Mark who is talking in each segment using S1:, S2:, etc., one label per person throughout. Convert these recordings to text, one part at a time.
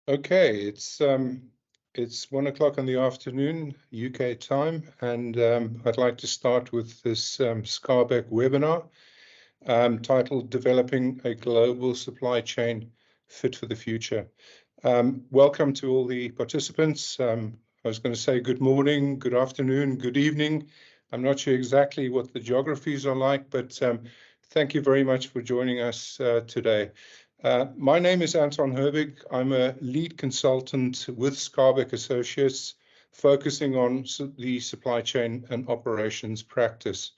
S1: Okay, it's 1 o'clock in the afternoon, UK time, and I'd like to start with this Skarbek webinar titled Developing a Global Supply Chain Fit for the Future. Welcome to all the participants. I was going to say good morning, good afternoon, good evening. I'm not sure exactly what the geographies are like, but thank you very much for joining us today. My name is Anton Herbig. I'm a lead consultant with Skarbek Associates, focusing on the supply chain and operations practice.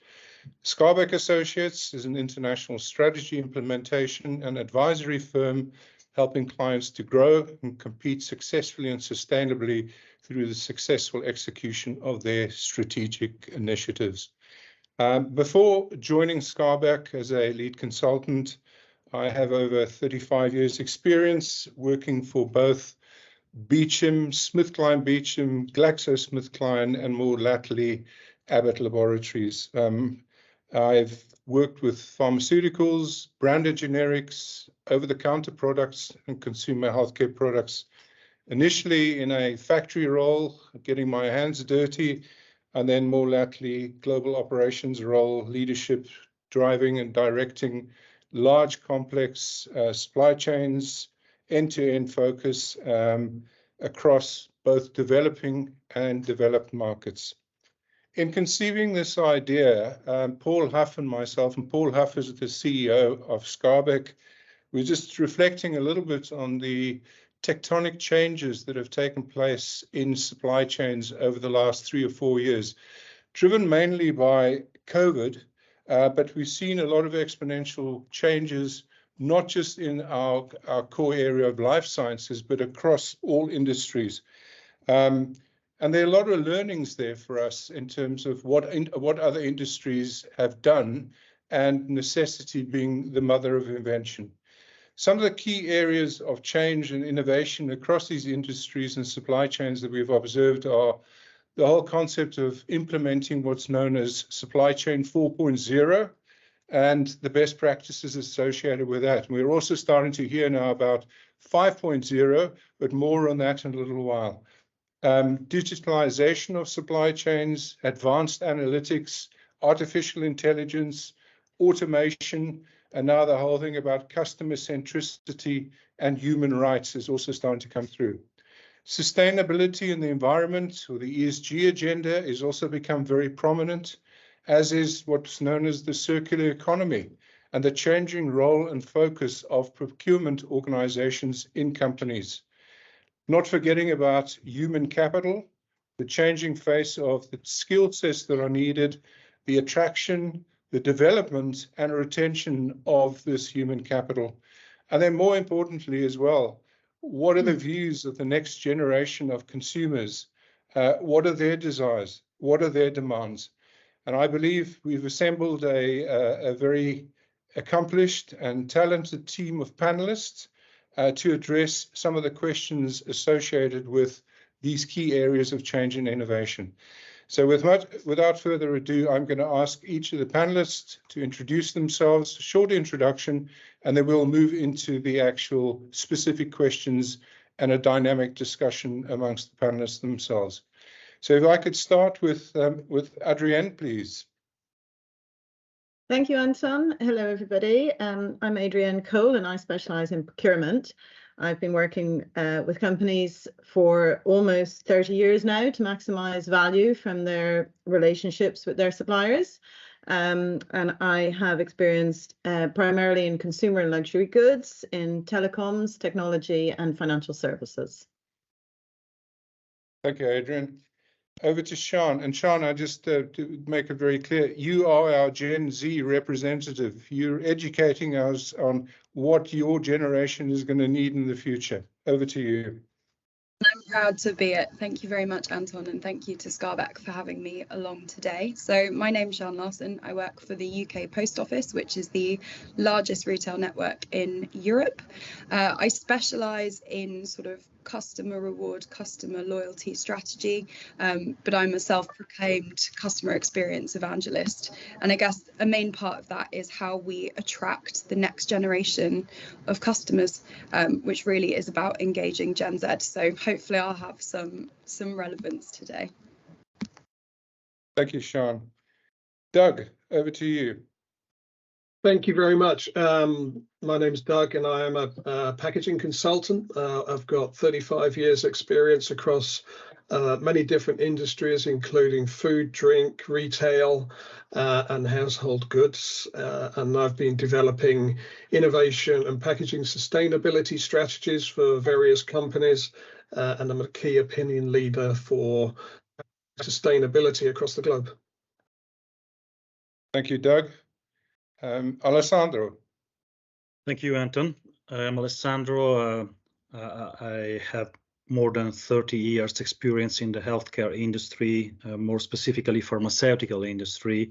S1: Skarbek Associates is an international strategy implementation and advisory firm helping clients to grow and compete successfully and sustainably through the successful execution of their strategic initiatives. Before joining Skarbek as a lead consultant, I have over 35 years experience working for both Beecham, SmithKline Beecham, GlaxoSmithKline, and more latterly, Abbott Laboratories. I've worked with pharmaceuticals, branded generics, over-the-counter products, and consumer healthcare products. Initially in a factory role, getting my hands dirty, and then more latterly, global operations role, leadership, driving and directing large, complex supply chains, end-to-end focus across both developing and developed markets. In conceiving this idea, Paul Huff and myself, and Paul Huff is the CEO of Skarbek, we're just reflecting a little bit on the tectonic changes that have taken place in supply chains over the last 3 or 4 years, driven mainly by COVID. But we've seen a lot of exponential changes, not just in our core area of life sciences, but across all industries. And there are a lot of learnings there for us in terms of what other industries have done, and necessity being the mother of invention. Some of the key areas of change and innovation across these industries and supply chains that we've observed are the whole concept of implementing what's known as supply chain 4.0 and the best practices associated with that. And we're also starting to hear now about 5.0, but more on that in a little while. Digitalization of supply chains, advanced analytics, artificial intelligence, automation, and now the whole thing about customer centricity and human rights is also starting to come through. Sustainability in the environment, or the ESG agenda, is also become very prominent, as is what's known as the circular economy and the changing role and focus of procurement organizations in companies. Not forgetting about human capital, the changing face of the skill sets that are needed, the attraction, the development and retention of this human capital. And then more importantly as well, what are the views of the next generation of consumers? What are their desires? What are their demands? And I believe we've assembled a very accomplished and talented team of panelists to address some of the questions associated with these key areas of change and innovation. So without further ado, I'm going to ask each of the panelists to introduce themselves, a short introduction, and then we'll move into the actual specific questions and a dynamic discussion amongst the panelists themselves. So if I could start with Adrienne, please.
S2: Thank you, Anton. Hello, everybody. I'm Adrienne Cole, and I specialize in procurement. I've been working with companies for almost 30 years now to maximize value from their relationships with their suppliers. And I have experienced primarily in consumer and luxury goods, in telecoms, technology, and financial services.
S1: Thank you, Adrienne. Over to Sian. And Sian, I just to make it very clear, you are our Gen Z representative. You're educating us on what your generation is going to need in the future. Over to you.
S3: I'm proud to be it. Thank you very much, Anton, and thank you to Skarbek for having me along today. So my name's Jain Larsen. I work for the UK Post Office, which is the largest retail network in Europe. I specialise in sort of customer reward, customer loyalty strategy, but I'm a self-proclaimed customer experience evangelist. And I guess a main part of that is how we attract the next generation of customers, which really is about engaging Gen Z. So hopefully I'll have some relevance today.
S1: Thank you, Sian. Doug, over to you.
S4: Thank you very much. My name's Doug and I am a packaging consultant. I've got 35 years experience across many different industries, including food, drink, retail, and household goods. And I've been developing innovation and packaging sustainability strategies for various companies. And I'm a key opinion leader for sustainability across the globe.
S1: Thank you, Doug. Alessandro.
S5: Thank you, Anton. I'm Alessandro. I have more than 30 years experience in the healthcare industry, more specifically pharmaceutical industry.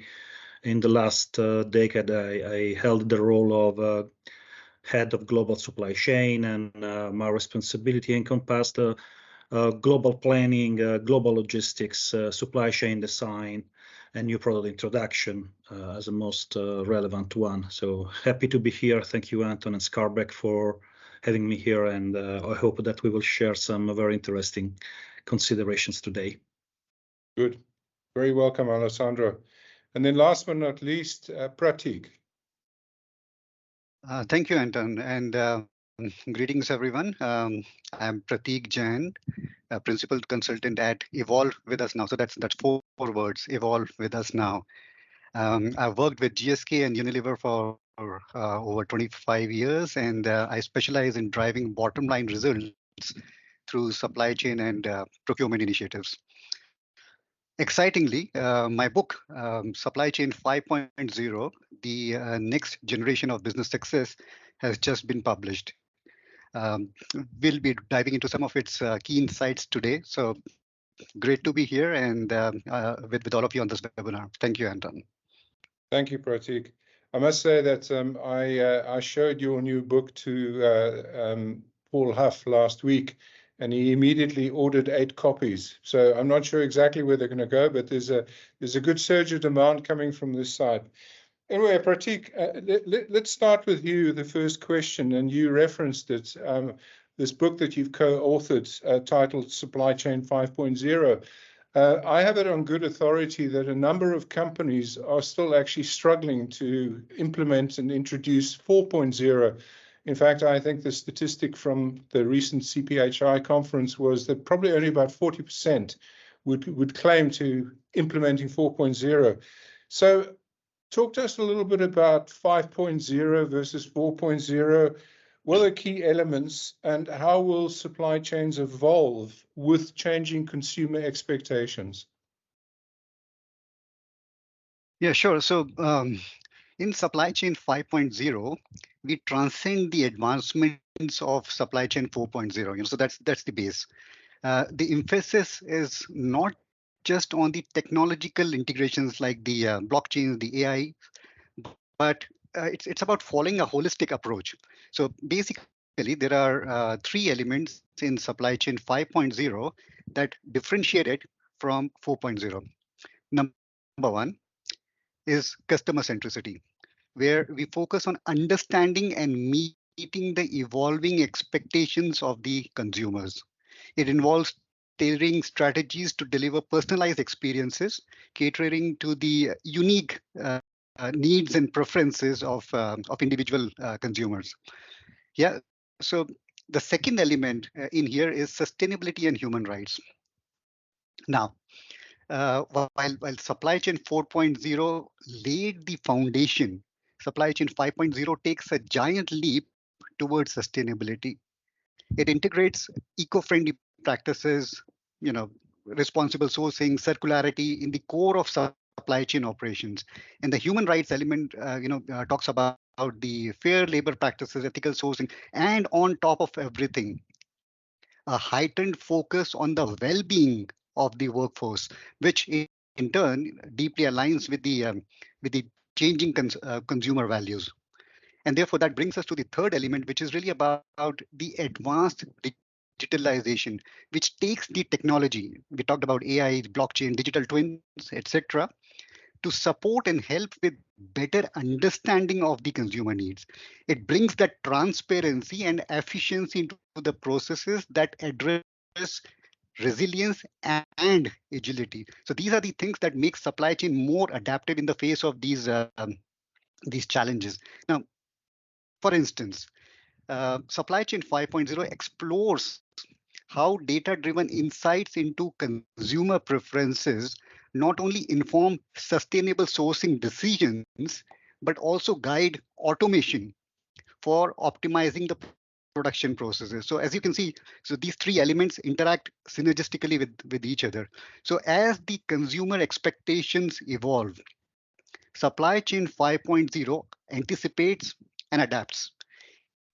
S5: In the last decade, I held the role of head of global supply chain, and my responsibility encompassed global planning, global logistics, supply chain design, and new product introduction as the most relevant one. So happy to be here. Thank you, Anton and Skarbek, for having me here, and I hope that we will share some very interesting considerations today.
S1: Good. Very welcome, Alessandro. And then last but not least, Prateek.
S6: Thank you, Anton, and greetings, everyone. I'm Prateek Jain, a principal consultant at Evolve With Us Now. So that's four words, Evolve With Us Now. I've worked with GSK and Unilever for over 25 years, and I specialize in driving bottom line results through supply chain and procurement initiatives. Excitingly, my book, Supply Chain 5.0, the next generation of business success, has just been published. We'll be diving into some of its key insights today. So great to be here and with all of you on this webinar. Thank you, Anton.
S1: Thank you, Prateek. I must say that I showed your new book to Paul Huff last week, and he immediately ordered 8 copies. So I'm not sure exactly where they're going to go, but there's a good surge of demand coming from this side. Anyway, Prateek, let's start with you, the first question, and you referenced it, this book that you've co-authored titled Supply Chain 5.0. I have it on good authority that a number of companies are still actually struggling to implement and introduce 4.0. In fact, I think the statistic from the recent CPHI conference was that probably only about 40% would claim to implementing 4.0. So talk to us a little bit about 5.0 versus 4.0. What are the key elements, and how will supply chains evolve with changing consumer expectations?
S6: Yeah, sure. So in Supply Chain 5.0, we transcend the advancements of Supply Chain 4.0. So that's the base. The emphasis is not just on the technological integrations like the blockchain, the AI, but it's about following a holistic approach. So basically, there are 3 elements in Supply Chain 5.0 that differentiate it from 4.0. Number 1 is customer centricity, where we focus on understanding and meeting the evolving expectations of the consumers. It involves tailoring strategies to deliver personalized experiences, catering to the unique needs and preferences of individual consumers. Yeah. So the second element in here is sustainability and human rights. Now, while Supply Chain 4.0 laid the foundation, Supply Chain 5.0 takes a giant leap towards sustainability. It integrates eco-friendly practices, responsible sourcing, circularity in the core of supply chain operations. And the human rights element, talks about the fair labor practices, ethical sourcing, and on top of everything, a heightened focus on the well-being of the workforce, which in turn deeply aligns with the changing consumer values. And therefore, that brings us to the third element, which is really about the advanced digitalization, which takes the technology, we talked about AI, blockchain, digital twins, etc., to support and help with better understanding of the consumer needs. It brings that transparency and efficiency into the processes that address resilience and agility. So these are the things that make supply chain more adaptive in the face of these challenges. Now, for instance, Supply Chain 5.0 explores how data-driven insights into consumer preferences not only inform sustainable sourcing decisions, but also guide automation for optimizing the production processes. So as you can see, so these three elements interact synergistically with each other. So as the consumer expectations evolve, Supply Chain 5.0 anticipates and adapts.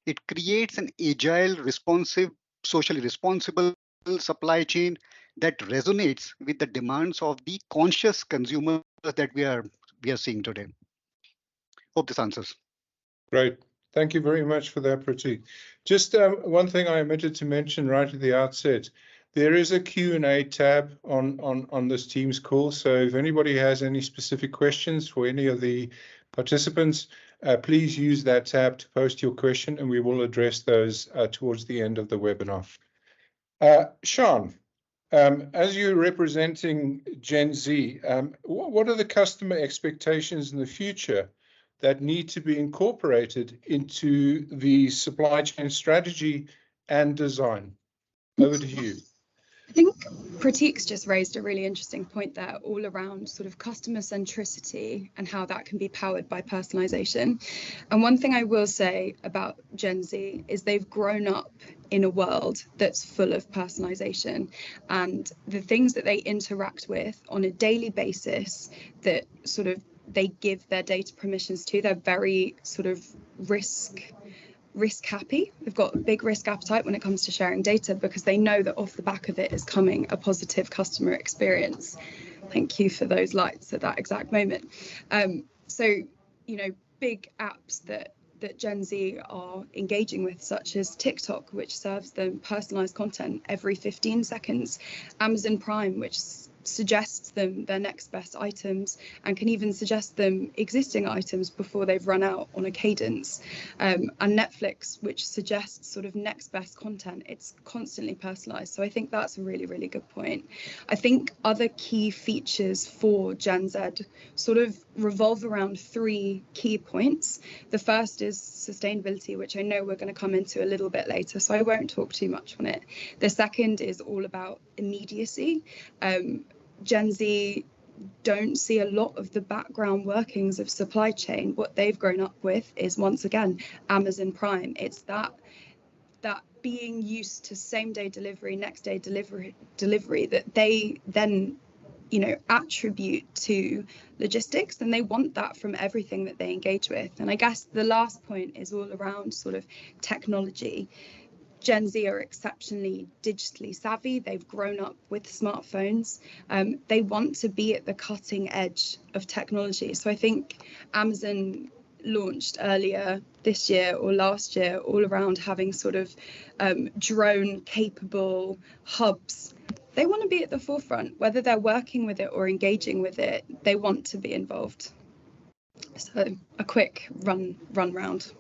S6: It creates an agile, responsive, socially responsible supply chain that resonates with the demands of the conscious consumers that we are seeing today. Hope this answers.
S1: Great. Thank you very much for that, Prateek. Just one thing I omitted to mention right at the outset. There is a Q&A tab on this Teams call. So if anybody has any specific questions for any of the participants, please use that tab to post your question and we will address those towards the end of the webinar. Sian, as you're representing Gen Z, what are the customer expectations in the future that need to be incorporated into the supply chain strategy and design? Over to you.
S3: I think Prateek's just raised a really interesting point there, all around sort of customer centricity and how that can be powered by personalization. And one thing I will say about Gen Z is they've grown up in a world that's full of personalization, and the things that they interact with on a daily basis that sort of they give their data permissions to, they're very sort of risk happy. They've got a big risk appetite when it comes to sharing data because they know that off the back of it is coming a positive customer experience. Thank you for those lights at that exact moment. So, you know, big apps that Gen Z are engaging with, such as TikTok, which serves them personalized content every 15 seconds, Amazon Prime, which suggests them their next best items and can even suggest them existing items before they've run out on a cadence, and Netflix, which suggests sort of next best content. It's constantly personalized. So I think that's a really, really good point. I think other key features for Gen Z sort of revolve around three key points. The first is sustainability, which I know we're going to come into a little bit later, so I won't talk too much on it. The second is all about immediacy. Gen Z don't see a lot of the background workings of supply chain. What they've grown up with is, once again, Amazon Prime. It's that being used to same day delivery, next day delivery that they then, you know, attribute to logistics, and they want that from everything that they engage with. And I guess the last point is all around sort of technology. Gen Z are exceptionally digitally savvy. They've grown up with smartphones. They want to be at the cutting edge of technology. So I think Amazon launched earlier this year or last year all around having sort of drone capable hubs. They want to be at the forefront, whether they're working with it or engaging with it. They want to be involved. So a quick run round.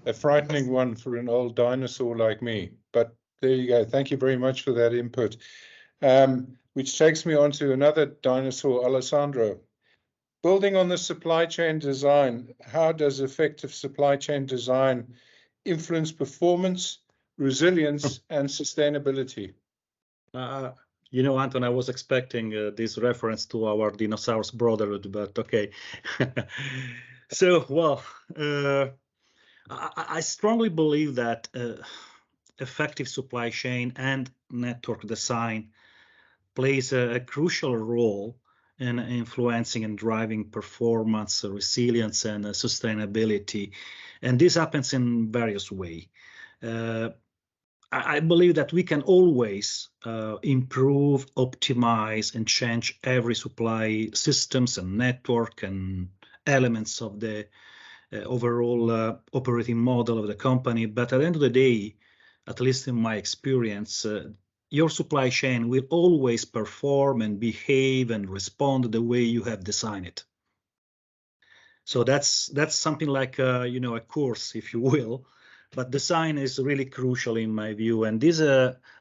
S1: A frightening one for an old dinosaur like me, but there you go. Thank you very much for that input. Which takes me on to another dinosaur, Alessandro. Building on the supply chain design, how does effective supply chain design influence performance, resilience, and sustainability?
S5: You know, Anton, I was expecting this reference to our dinosaurs brotherhood, but okay. So, well, I strongly believe that effective supply chain and network design plays a crucial role in influencing and driving performance, resilience, and sustainability. And this happens in various ways. I believe that we can always improve, optimize, and change every supply systems and network and elements of the overall operating model of the company. But at the end of the day, at least in my experience, your supply chain will always perform and behave and respond the way you have designed it. So that's something like a course, if you will, but design is really crucial in my view, and this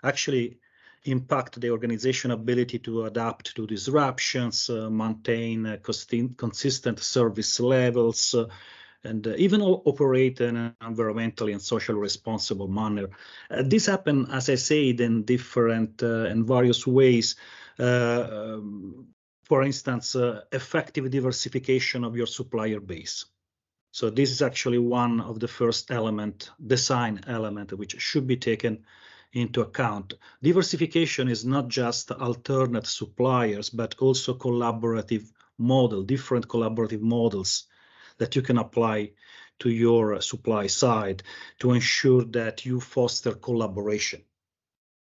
S5: actually impact the organization ability to adapt to disruptions, maintain consistent service levels, and even operate in an environmentally and socially responsible manner. This happens, as I said, in different and various ways. For instance, effective diversification of your supplier base. So this is actually one of the first design element, which should be taken into account. Diversification is not just alternate suppliers, but also different collaborative models that you can apply to your supply side to ensure that you foster collaboration.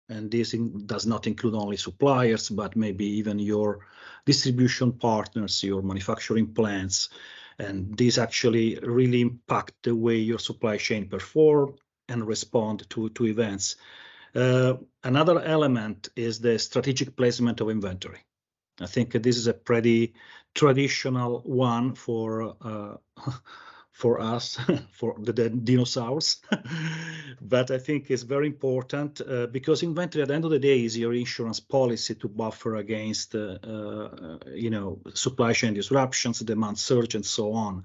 S5: And this does not include only suppliers, but maybe even your distribution partners, your manufacturing plants. And these actually really impact the way your supply chain perform and respond to events. Another element is the strategic placement of inventory. I think this is a pretty traditional one for us, for the dinosaurs. But I think it's very important because inventory at the end of the day is your insurance policy to buffer against supply chain disruptions, demand surge, and so on.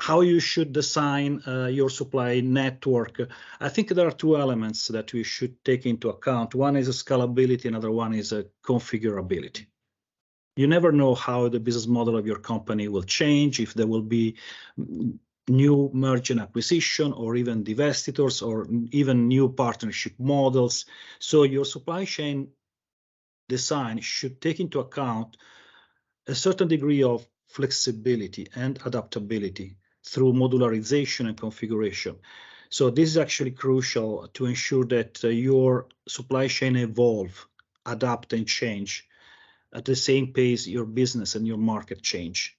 S5: How you should design your supply network. I think there are two elements that we should take into account. One is scalability, another one is configurability. You never know how the business model of your company will change, if there will be new merger and acquisition, or even divestitures, or even new partnership models. So your supply chain design should take into account a certain degree of flexibility and adaptability through modularization and configuration. So this is actually crucial to ensure that your supply chain evolve, adapt, and change at the same pace your business and your market change.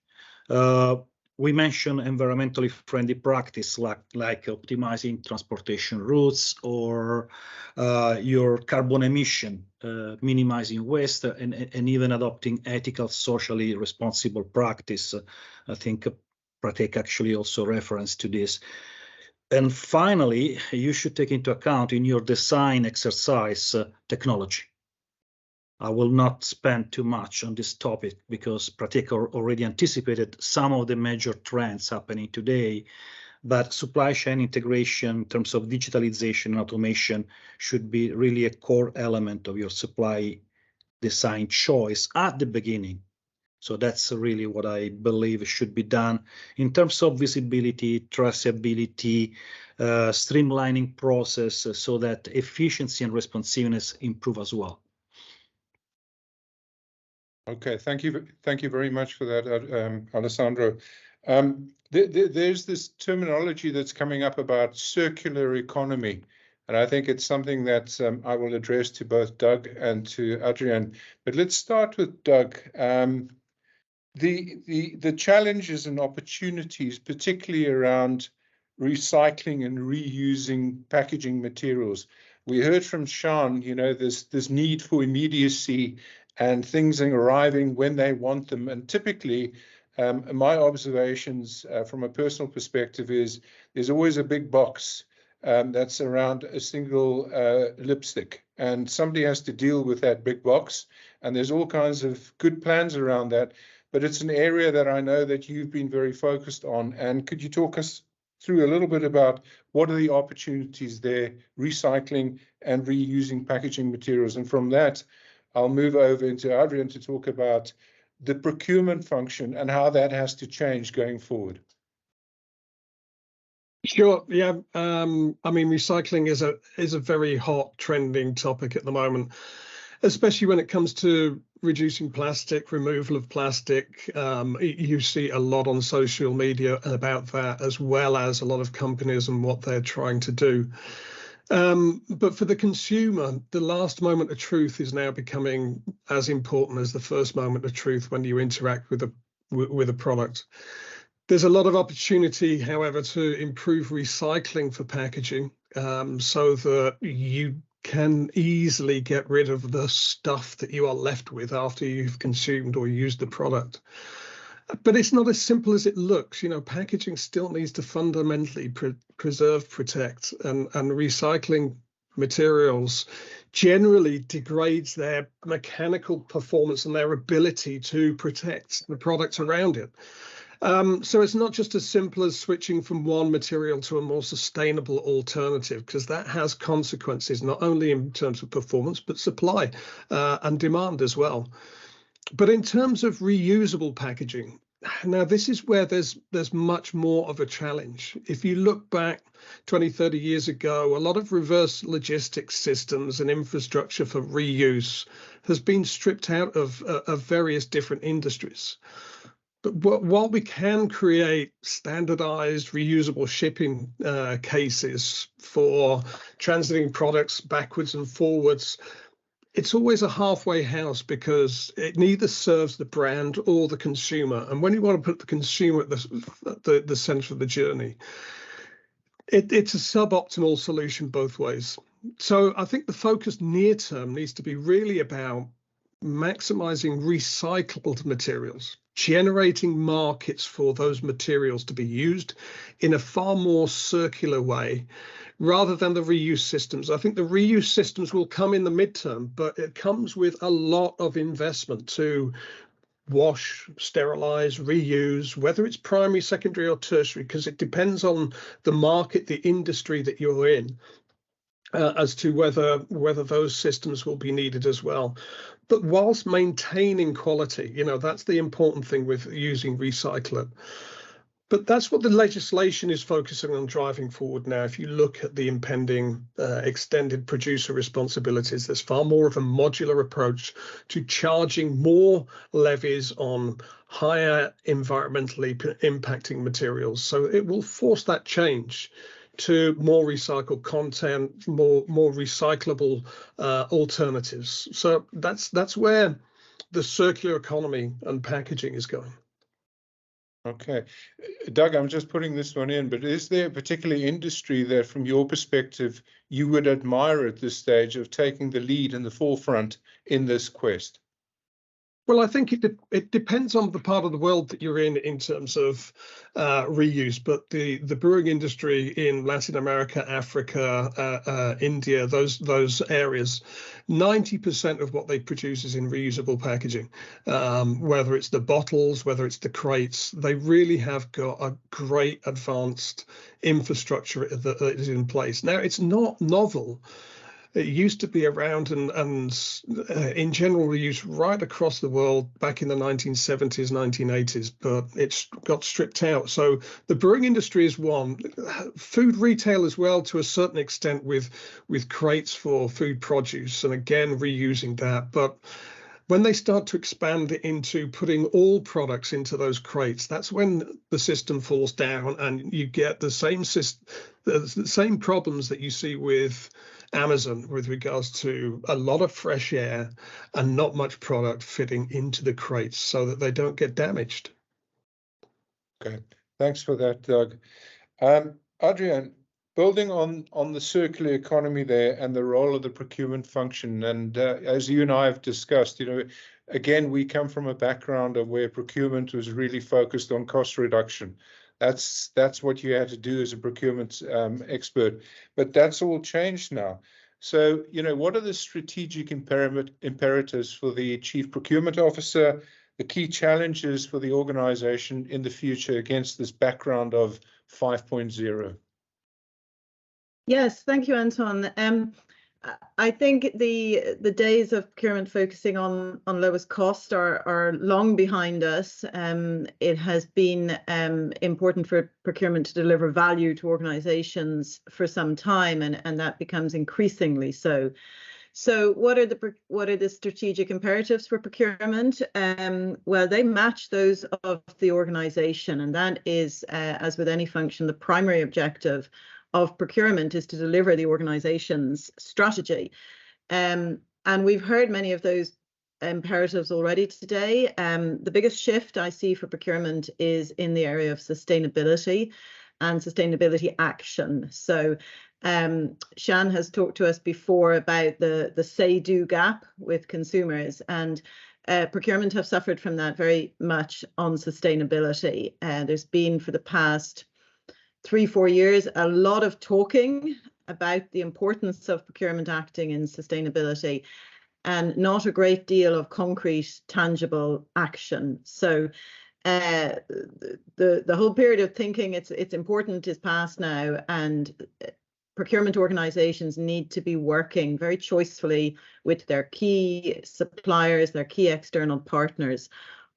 S5: We mentioned environmentally friendly practice like optimizing transportation routes or your carbon emission, minimizing waste, and even adopting ethical, socially responsible practice. I think Prateek actually also referenced to this. And finally, you should take into account in your design exercise technology. I will not spend too much on this topic because Prateek already anticipated some of the major trends happening today, but supply chain integration in terms of digitalization and automation should be really a core element of your supply design choice at the beginning. So that's really what I believe should be done in terms of visibility, traceability, streamlining process so that efficiency and responsiveness improve as well.
S1: Okay, thank you very much for that, Alessandro. There's this terminology that's coming up about circular economy, and I think it's something that I will address to both Doug and to Adrienne. But let's start with Doug. The challenges and opportunities, particularly around recycling and reusing packaging materials. We heard from Sian, this need for immediacy and things arriving when they want them. And typically, my observations from a personal perspective is there's always a big box that's around a single lipstick, and somebody has to deal with that big box. And there's all kinds of good plans around that. But it's an area that I know that you've been very focused on. And could you talk us through a little bit about what are the opportunities there, recycling and reusing packaging materials? And from that, I'll move over into Adrienne to talk about the procurement function and how that has to change going forward.
S4: Sure. Yeah. I mean, recycling is a very hot, trending topic at the moment, especially when it comes to reducing plastic, removal of plastic. You see a lot on social media about that, as well as a lot of companies and what they're trying to do. But for the consumer, the last moment of truth is now becoming as important as the first moment of truth when you interact with a product. There's a lot of opportunity, however, to improve recycling for packaging. so that you can easily get rid of the stuff that you are left with after you've consumed or used the product. But it's not as simple as it looks. You know, packaging still needs to fundamentally preserve, protect, and recycling materials generally degrades their mechanical performance and their ability to protect the products around it. So it's not just as simple as switching from one material to a more sustainable alternative, because that has consequences not only in terms of performance, but supply and demand as well. But in terms of reusable packaging, now this is where there's much more of a challenge. If you look back 20, 30 years ago, a lot of reverse logistics systems and infrastructure for reuse has been stripped out of various different industries. But while we can create standardized reusable shipping cases for transiting products backwards and forwards, it's always a halfway house, because it neither serves the brand or the consumer. And when you want to put the consumer at the center of the journey, it's a suboptimal solution both ways. So I think the focus near term needs to be really about maximizing recyclable materials, generating markets for those materials to be used in a far more circular way, rather than the reuse systems. I think the reuse systems will come in the midterm, but it comes with a lot of investment to wash, sterilize, reuse, whether it's primary, secondary, or tertiary, because it depends on the market, the industry that you're in, as to whether those systems will be needed as well. But whilst maintaining quality, you know, that's the important thing with using recycler. But that's what the legislation is focusing on driving forward now. If you look at the impending extended producer responsibilities, there's far more of a modular approach to charging more levies on higher environmentally impacting materials. So it will force that change to more recycled content, more recyclable alternatives. So that's where the circular economy and packaging is going.
S1: Okay, Doug, I'm just putting this one in, but is there a particular industry that, from your perspective, you would admire at this stage of taking the lead in the forefront in this quest?
S4: Well, I think it depends on the part of the world that you're in terms of reuse. But the brewing industry in Latin America, Africa, India, those areas, 90% of what they produce is in reusable packaging. Whether it's the bottles, whether it's the crates, they really have got a great advanced infrastructure that is in place. Now, it's not novel. It used to be around and in general reuse right across the world back in the 1970s, 1980s, but it's got stripped out. So the brewing industry is one. Food retail as well, to a certain extent, with crates for food produce, and again reusing that. But when they start to expand it into putting all products into those crates, that's when the system falls down, and you get the same problems that you see with Amazon with regards to a lot of fresh air and not much product fitting into the crates so that they don't get damaged.
S1: Okay, thanks for that, Doug. Adrienne, building on the circular economy there and the role of the procurement function, and as you and I have discussed, you know, again, we come from a background of where procurement was really focused on cost reduction. That's what you had to do as a procurement expert, but that's all changed now. So, you know, what are the strategic imperatives for the Chief Procurement Officer, the key challenges for the organization in the future against this background of 5.0?
S2: Yes, thank you, Anton. I think the days of procurement focusing on lowest cost are long behind us. It has been important for procurement to deliver value to organizations for some time, and that becomes increasingly so. So what are the strategic imperatives for procurement? Well, they match those of the organization, and that is, as with any function, the primary objective of procurement is to deliver the organization's strategy. And we've heard many of those imperatives already today. The biggest shift I see for procurement is in the area of sustainability and sustainability action. So Sian has talked to us before about the say-do gap with consumers, and procurement have suffered from that very much on sustainability. There's been, for the past 3-4 years, a lot of talking about the importance of procurement acting in sustainability, and not a great deal of concrete, tangible action. So the whole period of thinking it's important is past now, and procurement organizations need to be working very choicefully with their key suppliers, their key external partners,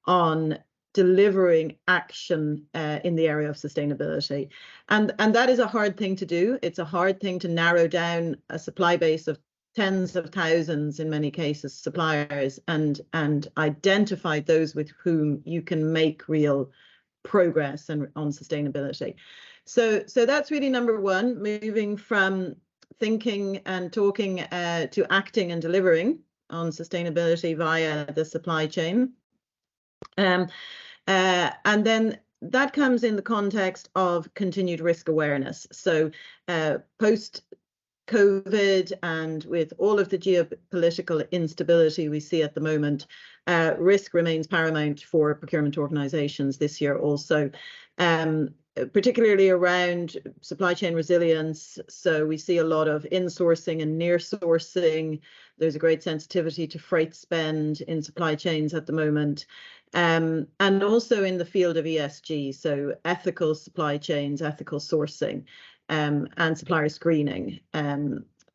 S2: on delivering action in the area of sustainability. And that is a hard thing to do. It's a hard thing to narrow down a supply base of tens of thousands, in many cases, suppliers, and identify those with whom you can make real progress on sustainability. So that's really number one, moving from thinking and talking to acting and delivering on sustainability via the supply chain. And then that comes in the context of continued risk awareness. So post-COVID, and with all of the geopolitical instability we see at the moment, risk remains paramount for procurement organizations this year also, particularly around supply chain resilience. So we see a lot of insourcing and near sourcing. There's a great sensitivity to freight spend in supply chains at the moment. And also in the field of ESG, so ethical supply chains, ethical sourcing, and supplier screening.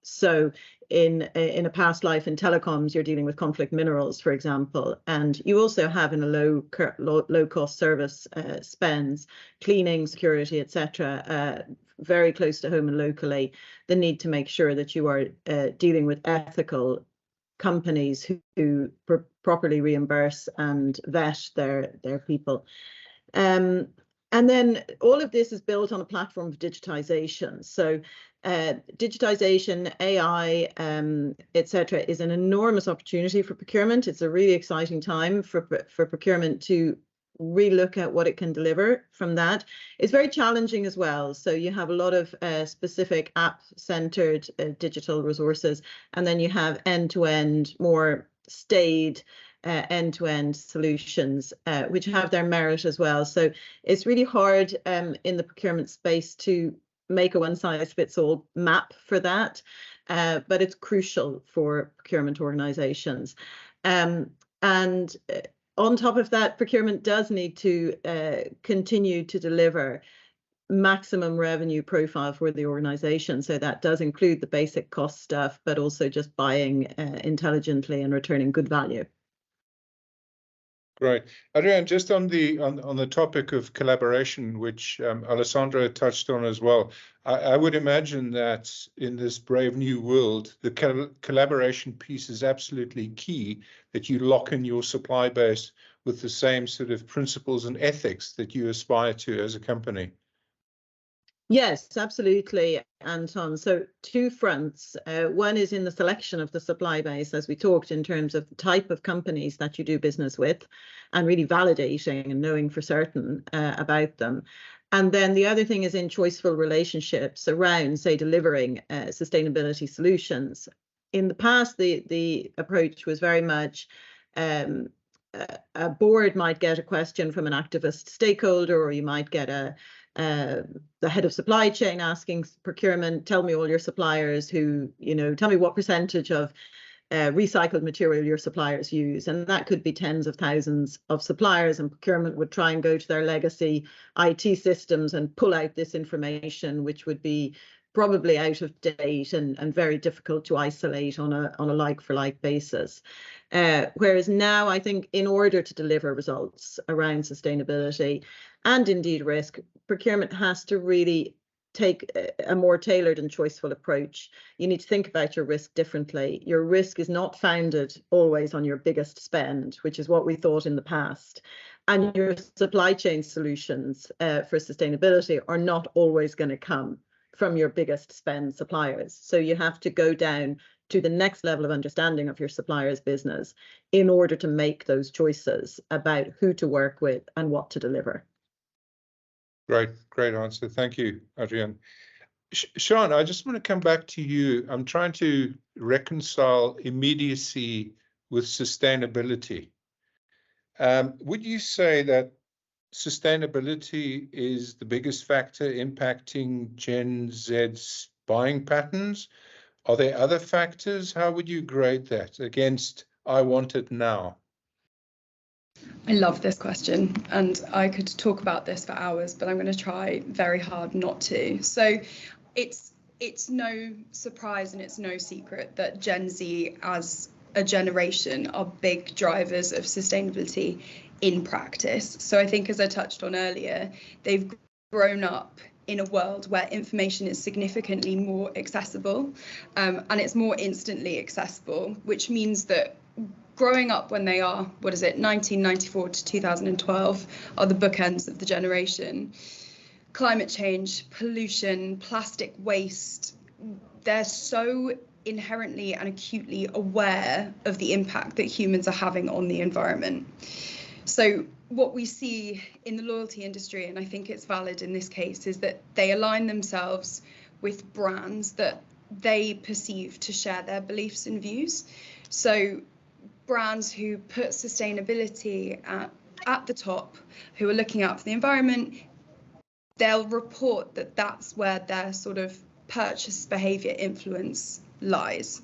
S2: So in a past life in telecoms, you're dealing with conflict minerals, for example, and you also have in a low cost service spends, cleaning, security, etc., very close to home and locally, the need to make sure that you are dealing with ethical companies who properly reimburse and vet their people. And then all of this is built on a platform of digitization. So digitization, AI, etc., is an enormous opportunity for procurement. It's a really exciting time for procurement to relook at what it can deliver from that. It's very challenging as well. So you have a lot of specific app-centered digital resources, and then you have end-to-end, more staid end-to-end solutions, which have their merit as well. So it's really hard in the procurement space to make a one-size-fits-all map for that, but it's crucial for procurement organizations. And on top of that, procurement does need to continue to deliver maximum revenue profile for the organization. So that does include the basic cost stuff, but also just buying intelligently and returning good value.
S1: Great. Adrienne, just on the topic of collaboration, which Alessandro touched on as well, I would imagine that in this brave new world, the collaboration piece is absolutely key, that you lock in your supply base with the same sort of principles and ethics that you aspire to as a company.
S2: Yes, absolutely, Anton. So two fronts. One is in the selection of the supply base, as we talked, in terms of the type of companies that you do business with, and really validating and knowing for certain about them. And then the other thing is in choiceful relationships around, say, delivering sustainability solutions. In the past, the approach was very much a board might get a question from an activist stakeholder, or you might get the head of supply chain asking procurement, tell me all your suppliers who, tell me what percentage of recycled material your suppliers use. And that could be tens of thousands of suppliers, and procurement would try and go to their legacy IT systems and pull out this information, which would be probably out of date and very difficult to isolate on a like-for-like basis. Whereas now, I think in order to deliver results around sustainability and indeed risk, procurement has to really take a more tailored and choiceful approach. You need to think about your risk differently. Your risk is not founded always on your biggest spend, which is what we thought in the past. And your supply chain solutions for sustainability are not always going to come from your biggest spend suppliers. So you have to go down to the next level of understanding of your supplier's business in order to make those choices about who to work with and what to deliver.
S1: Great answer. Thank you, Adrienne. Sian, I just want to come back to you. I'm trying to reconcile immediacy with sustainability. Would you say that sustainability is the biggest factor impacting Gen Z's buying patterns? Are there other factors? How would you grade that against I want it now?
S3: I love this question, and I could talk about this for hours, but I'm going to try very hard not to. So it's no surprise and it's no secret that Gen Z as a generation are big drivers of sustainability in practice. So I think, as I touched on earlier, they've grown up in a world where information is significantly more accessible, and it's more instantly accessible, which means that growing up when they are, 1994 to 2012 are the bookends of the generation. Climate change, pollution, plastic waste, they're so inherently and acutely aware of the impact that humans are having on the environment. So what we see in the loyalty industry, and I think it's valid in this case, is that they align themselves with brands that they perceive to share their beliefs and views. So brands who put sustainability at the top, who are looking out for the environment, they'll report that that's where their sort of purchase behavior influence lies.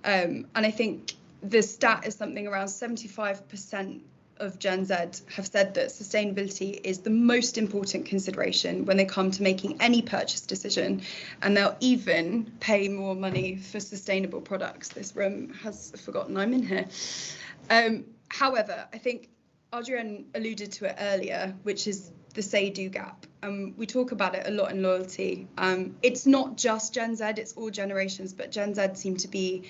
S3: And I think the stat is something around 75% of Gen Z have said that sustainability is the most important consideration when they come to making any purchase decision, and they'll even pay more money for sustainable products. This room has forgotten I'm in here. However, I think Adrienne alluded to it earlier, which is the say-do gap. We talk about it a lot in loyalty. It's not just Gen Z, it's all generations, but Gen Z seem to be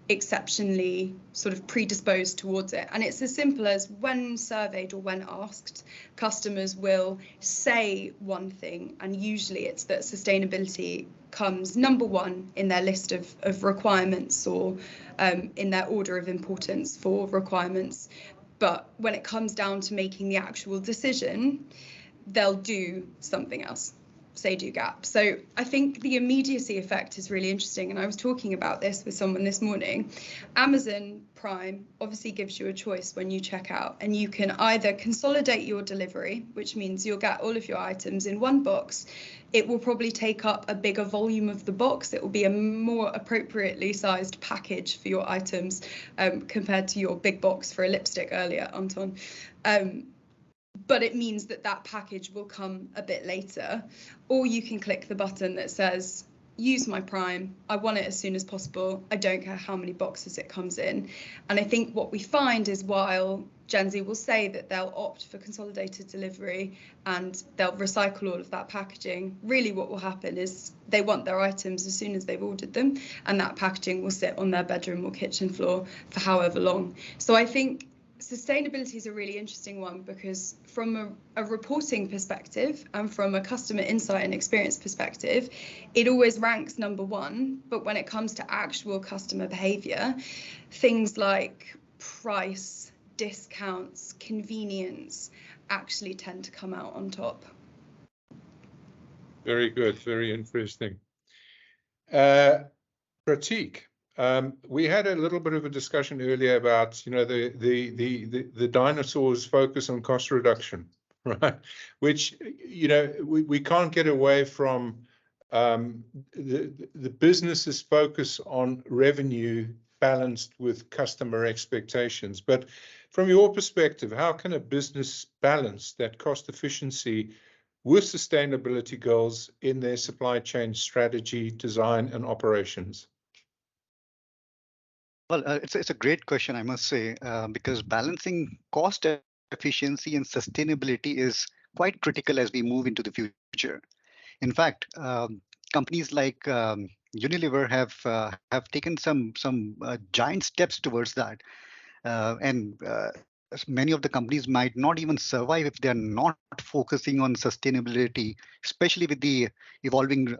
S3: exceptionally sort of predisposed towards it. And it's as simple as, when surveyed or when asked, customers will say one thing, and usually it's that sustainability comes number one in their list of requirements, or in their order of importance for requirements. But when it comes down to making the actual decision, they'll do something else. Say-do gap. So I think the immediacy effect is really interesting. And I was talking about this with someone this morning. Amazon Prime obviously gives you a choice when you check out, and you can either consolidate your delivery, which means you'll get all of your items in one box. It will probably take up a bigger volume of the box. It will be a more appropriately sized package for your items, compared to your big box for a lipstick earlier, Anton. But it means that that package will come a bit later. Or you can click the button that says, use my Prime. I want it as soon as possible. I don't care how many boxes it comes in. And I think what we find is, while Gen Z will say that they'll opt for consolidated delivery and they'll recycle all of that packaging, really what will happen is they want their items as soon as they've ordered them, and that packaging will sit on their bedroom or kitchen floor for however long. So I think sustainability is a really interesting one, because from a reporting perspective and from a customer insight and experience perspective, it always ranks number one. But when it comes to actual customer behavior, things like price, discounts, convenience actually tend to come out on top.
S1: Very good, very interesting. Prateek, we had a little bit of a discussion earlier about, the dinosaurs focus on cost reduction, right? Which, we can't get away from. The business's focus on revenue balanced with customer expectations. But from your perspective, how can a business balance that cost efficiency with sustainability goals in their supply chain strategy, design, and operations?
S6: Well, it's a great question, I must say, because balancing cost efficiency and sustainability is quite critical as we move into the future. In fact, companies like Unilever have taken some giant steps towards that, and many of the companies might not even survive if they are not focusing on sustainability, especially with the evolving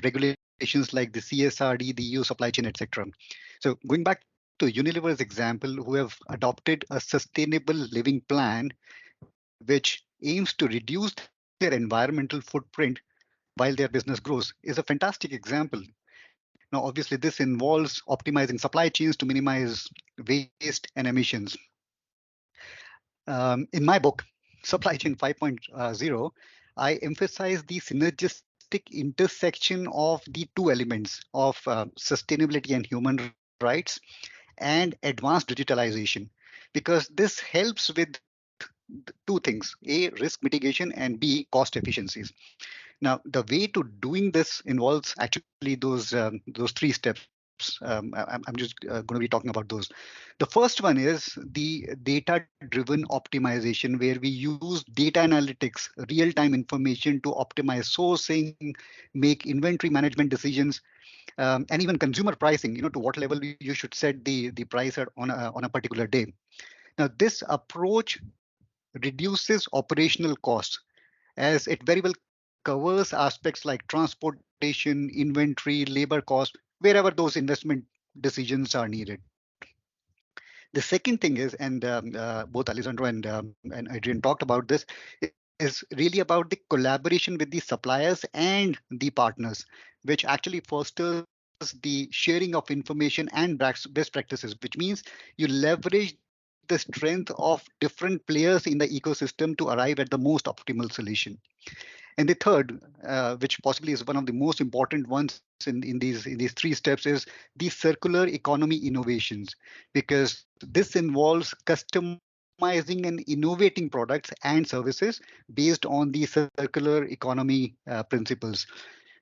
S6: regulations like the CSRD, the EU supply chain, etc. So going back to Unilever's example, who have adopted a sustainable living plan, which aims to reduce their environmental footprint while their business grows is a fantastic example. Now, obviously, this involves optimizing supply chains to minimize waste and emissions. In my book, Supply Chain 5.0, I emphasize the synergistic intersection of the two elements of sustainability and human rights and advanced digitalization, because this helps with two things: A, risk mitigation, and B, cost efficiencies. Now, the way to doing this involves actually those three steps. I'm just going to be talking about those. The first one is the data-driven optimization, where we use data analytics, real-time information to optimize sourcing, make inventory management decisions, and even consumer pricing. To what level you should set the price on a particular day. Now, this approach reduces operational costs, as it very well covers aspects like transportation, inventory, labor cost, wherever those investment decisions are needed. The second thing is, and both Alessandro and Adrienne talked about this, is really about the collaboration with the suppliers and the partners, which actually fosters the sharing of information and best practices, which means you leverage the strength of different players in the ecosystem to arrive at the most optimal solution. And the third, which possibly is one of the most important ones in these three steps, is the circular economy innovations, because this involves customizing and innovating products and services based on the circular economy principles.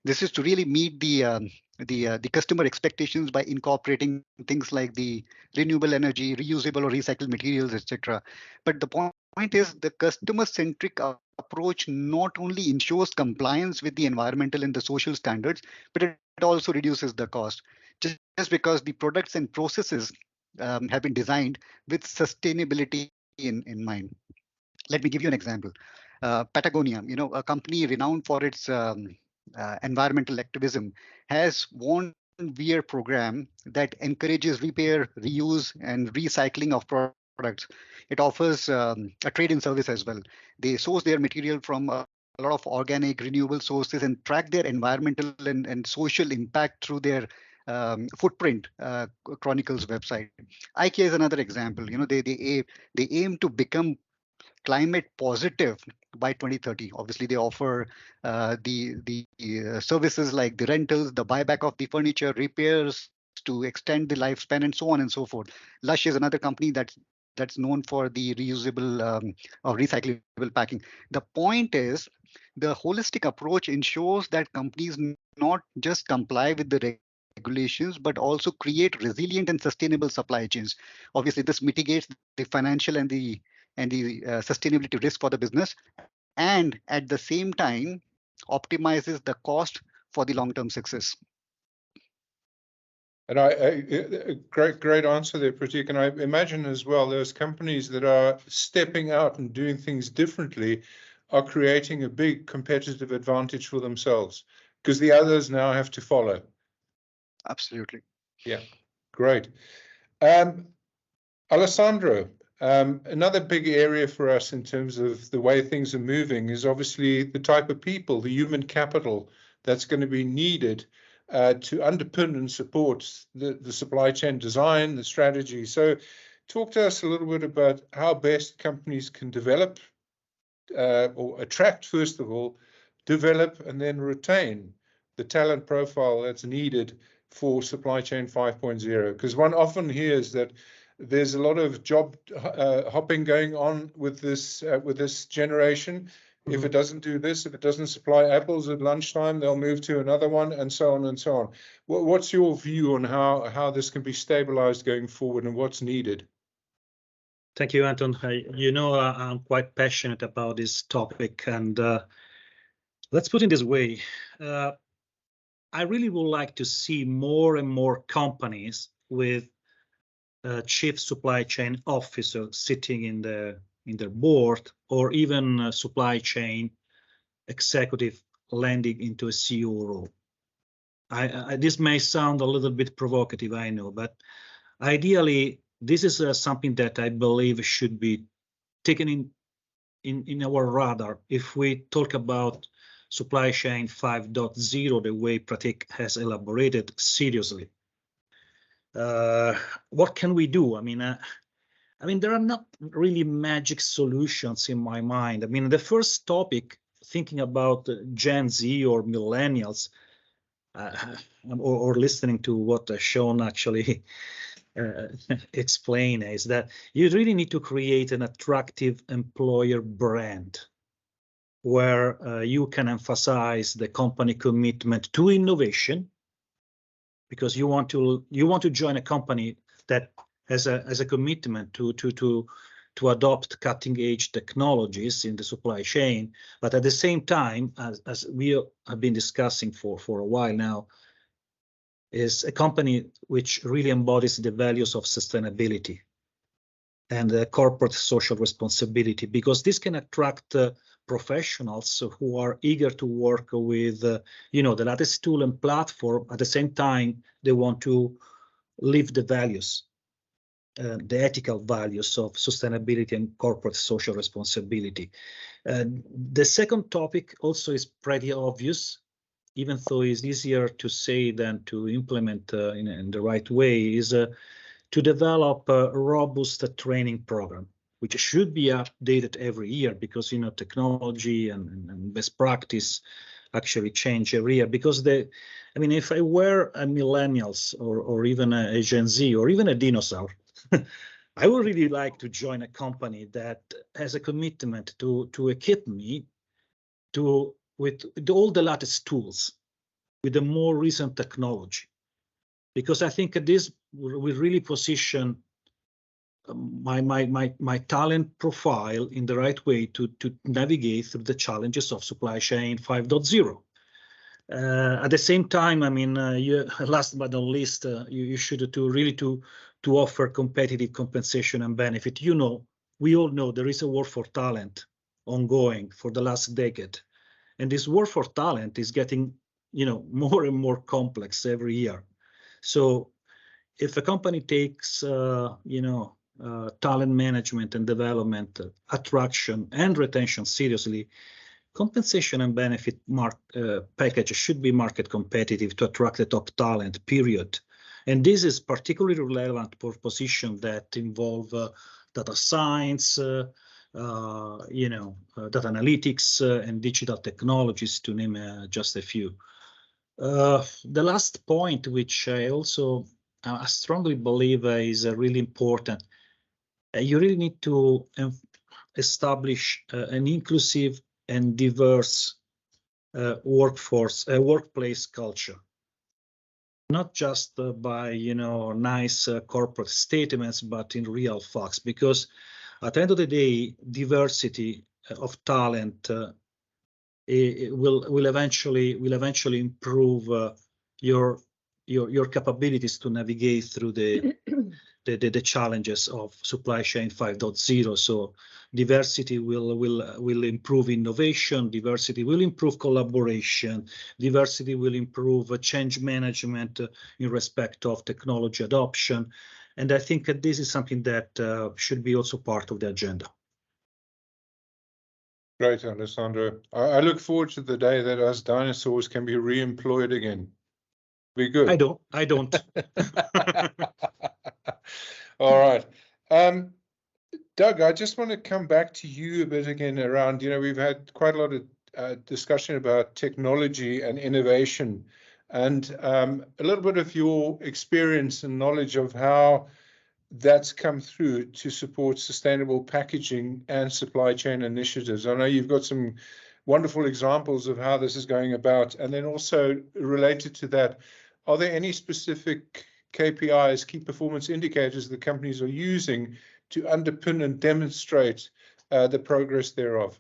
S6: This is to really meet the customer expectations by incorporating things like the renewable energy, reusable or recycled materials, etc. But the point is, the customer-centric approach not only ensures compliance with the environmental and the social standards, but it also reduces the cost, just because the products and processes have been designed with sustainability in mind. Let me give you an example. Patagonia, a company renowned for its environmental activism, has one year program that encourages repair, reuse, and recycling of products. It offers a trade-in service as well. They source their material from a lot of organic, renewable sources and track their environmental and social impact through their footprint chronicles website. IKEA is another example. They aim to become climate positive by 2030. Obviously, they offer the services like the rentals, the buyback of the furniture, repairs to extend the lifespan, and so on and so forth. Lush is another company that's known for the reusable or recyclable packing. The point is, the holistic approach ensures that companies not just comply with the regulations, but also create resilient and sustainable supply chains. Obviously, this mitigates the financial and the sustainability risk for the business, and at the same time optimizes the cost for the long-term success.
S1: And great answer there, Prateek. And I imagine as well, those companies that are stepping out and doing things differently are creating a big competitive advantage for themselves, because the others now have to follow.
S6: Absolutely.
S1: Yeah, great. Alessandro, another big area for us in terms of the way things are moving is obviously the type of people, the human capital that's going to be needed to underpin and support the supply chain design, the strategy. So talk to us a little bit about how best companies can develop or attract, first of all, develop and then retain the talent profile that's needed for supply chain 5.0. Because one often hears that there's a lot of job hopping going on with this generation. Mm-hmm. If it doesn't do this, if it doesn't supply apples at lunchtime, they'll move to another one, and so on and so on. What's your view on how this can be stabilized going forward and what's needed?
S5: Thank you, Anton. I'm quite passionate about this topic, and let's put it this way. I really would like to see more and more companies with chief supply chain officer sitting in their board, or even supply chain executive landing into a CEO role. This may sound a little bit provocative, I know, but ideally, this is something that I believe should be taken in our radar if we talk about supply chain 5.0, the way Prateek has elaborated, seriously. What can we do? I mean, there are not really magic solutions in my mind. I mean, the first topic, thinking about Gen Z or millennials, or listening to what Sean actually explained, is that you really need to create an attractive employer brand where you can emphasize the company commitment to innovation, because you want to join a company that has a commitment to adopt cutting-edge technologies in the supply chain, but at the same time, as we have been discussing for a while now, is a company which really embodies the values of sustainability and corporate social responsibility, because this can attract professionals who are eager to work with the latest tool and platform. At the same time, they want to live the values, the ethical values of sustainability and corporate social responsibility. The second topic also is pretty obvious, even though it's easier to say than to implement in the right way, is to develop a robust training program, which should be updated every year, because technology and best practice actually change every year. Because if I were a millennials or even a Gen Z or even a dinosaur, I would really like to join a company that has a commitment to equip me with all the latest tools, with the more recent technology, because I think this will really position my talent profile in the right way to navigate through the challenges of supply chain 5.0. At the same time, last but not least, you should to offer competitive compensation and benefit. We all know there is a war for talent ongoing for the last decade, and this war for talent is getting more and more complex every year. So if a company takes talent management and development, attraction and retention seriously, compensation and benefit package should be market competitive to attract the top talent, period. And this is particularly relevant for positions that involve data science, data analytics, and digital technologies, to name just a few. The last point, which I also strongly believe is really important, you really need to establish an inclusive and diverse workplace culture, not just by nice corporate statements, but in real facts. Because at the end of the day, diversity of talent it will eventually improve your capabilities to navigate through the challenges of supply chain 5.0. So diversity will improve innovation, diversity will improve collaboration, diversity will improve change management in respect of technology adoption. And I think that this is something that should be also part of the agenda.
S1: Great, Alessandro. I look forward to the day that us dinosaurs can be re-employed again. Be good.
S5: I don't.
S1: All right. Doug, I just want to come back to you a bit again around, we've had quite a lot of discussion about technology and innovation, and a little bit of your experience and knowledge of how that's come through to support sustainable packaging and supply chain initiatives. I know you've got some wonderful examples of how this is going about. And then also related to that, are there any specific KPIs, key performance indicators that companies are using to underpin and demonstrate the progress thereof?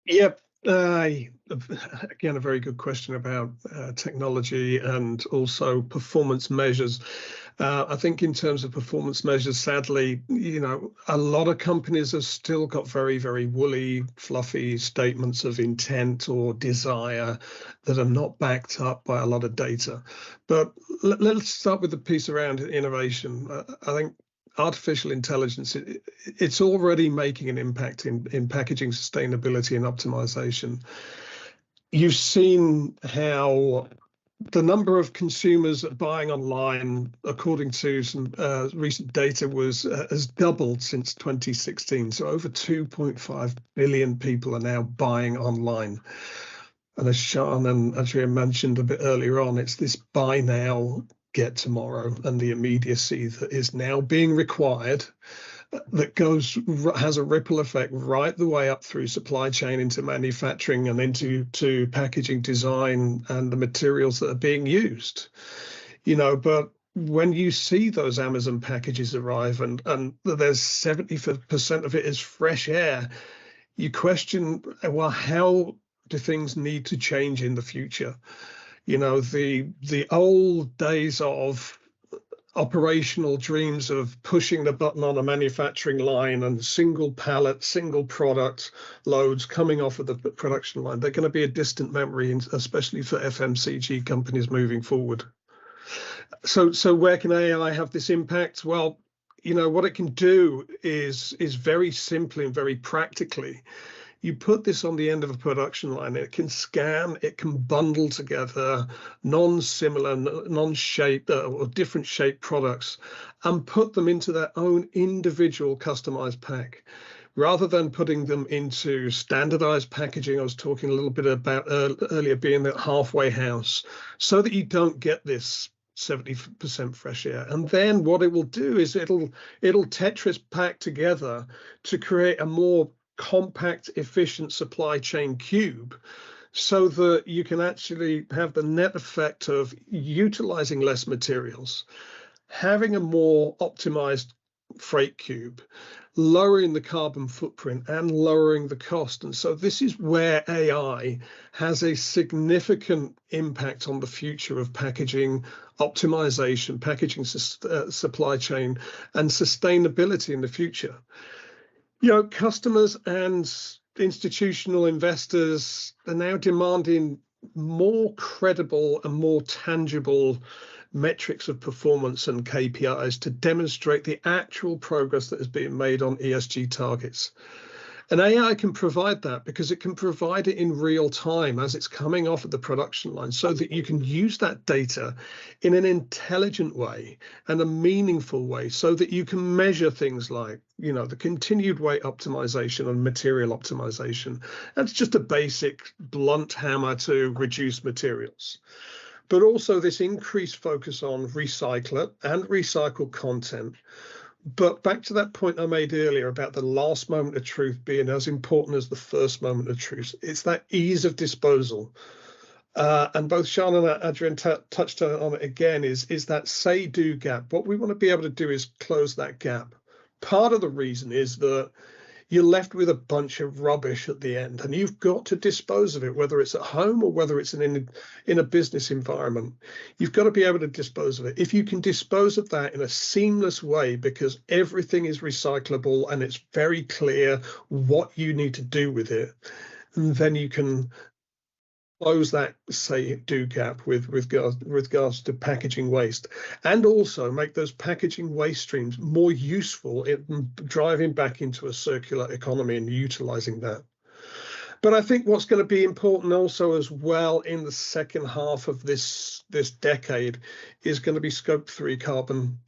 S4: Yep. Again, a very good question about technology and also performance measures. I think in terms of performance measures, sadly, a lot of companies have still got very, very woolly, fluffy statements of intent or desire that are not backed up by a lot of data. But let's start with the piece around innovation. I think artificial intelligence, it's already making an impact in packaging sustainability and optimization. you've seen how the number of consumers buying online, according to some recent data, has doubled since 2016. So over 2.5 billion people are now buying online. And as Sian and Adrienne mentioned a bit earlier on, it's this buy now, get tomorrow, and the immediacy that is now being required that has a ripple effect right the way up through supply chain into manufacturing and into packaging design and the materials that are being used. But when you see those Amazon packages arrive and there's 70% of it is fresh air, you question, well, how do things need to change in the future? The old days of operational dreams of pushing the button on a manufacturing line and single pallet, single product loads coming off of the production line, they're going to be a distant memory, especially for FMCG companies moving forward. So where can AI have this impact? Well, what it can do is very simply and very practically, you put this on the end of a production line, it can scan, it can bundle together non-similar, non-shaped or different shaped products and put them into their own individual customized pack. Rather than putting them into standardized packaging, I was talking a little bit about earlier, being that halfway house, so that you don't get this 70% fresh air. And then what it will do is it'll Tetris pack together to create a more compact, efficient supply chain cube, so that you can actually have the net effect of utilizing less materials, having a more optimized freight cube, lowering the carbon footprint and lowering the cost. And so this is where AI has a significant impact on the future of packaging optimization, packaging supply chain, and sustainability in the future. Customers and institutional investors are now demanding more credible and more tangible metrics of performance and KPIs to demonstrate the actual progress that is being made on ESG targets. And AI can provide that because it can provide it in real time as it's coming off of the production line, so that you can use that data in an intelligent way and a meaningful way, so that you can measure things like, the continued weight optimization and material optimization. That's just a basic blunt hammer to reduce materials. But also this increased focus on recycler and recycled content. But back to that point I made earlier about the last moment of truth being as important as the first moment of truth. It's that ease of disposal. And both Sian and Adrienne touched on it again, is that say-do gap. What we want to be able to do is close that gap. Part of the reason is that you're left with a bunch of rubbish at the end, and you've got to dispose of it, whether it's at home or whether it's in a business environment. You've got to be able to dispose of it. If you can dispose of that in a seamless way, because everything is recyclable and it's very clear what you need to do with it, then you can close that say-do gap with regards to packaging waste, and also make those packaging waste streams more useful in driving back into a circular economy and utilizing that. But I think what's going to be important also as well in the second half of this decade is going to be Scope 3 carbon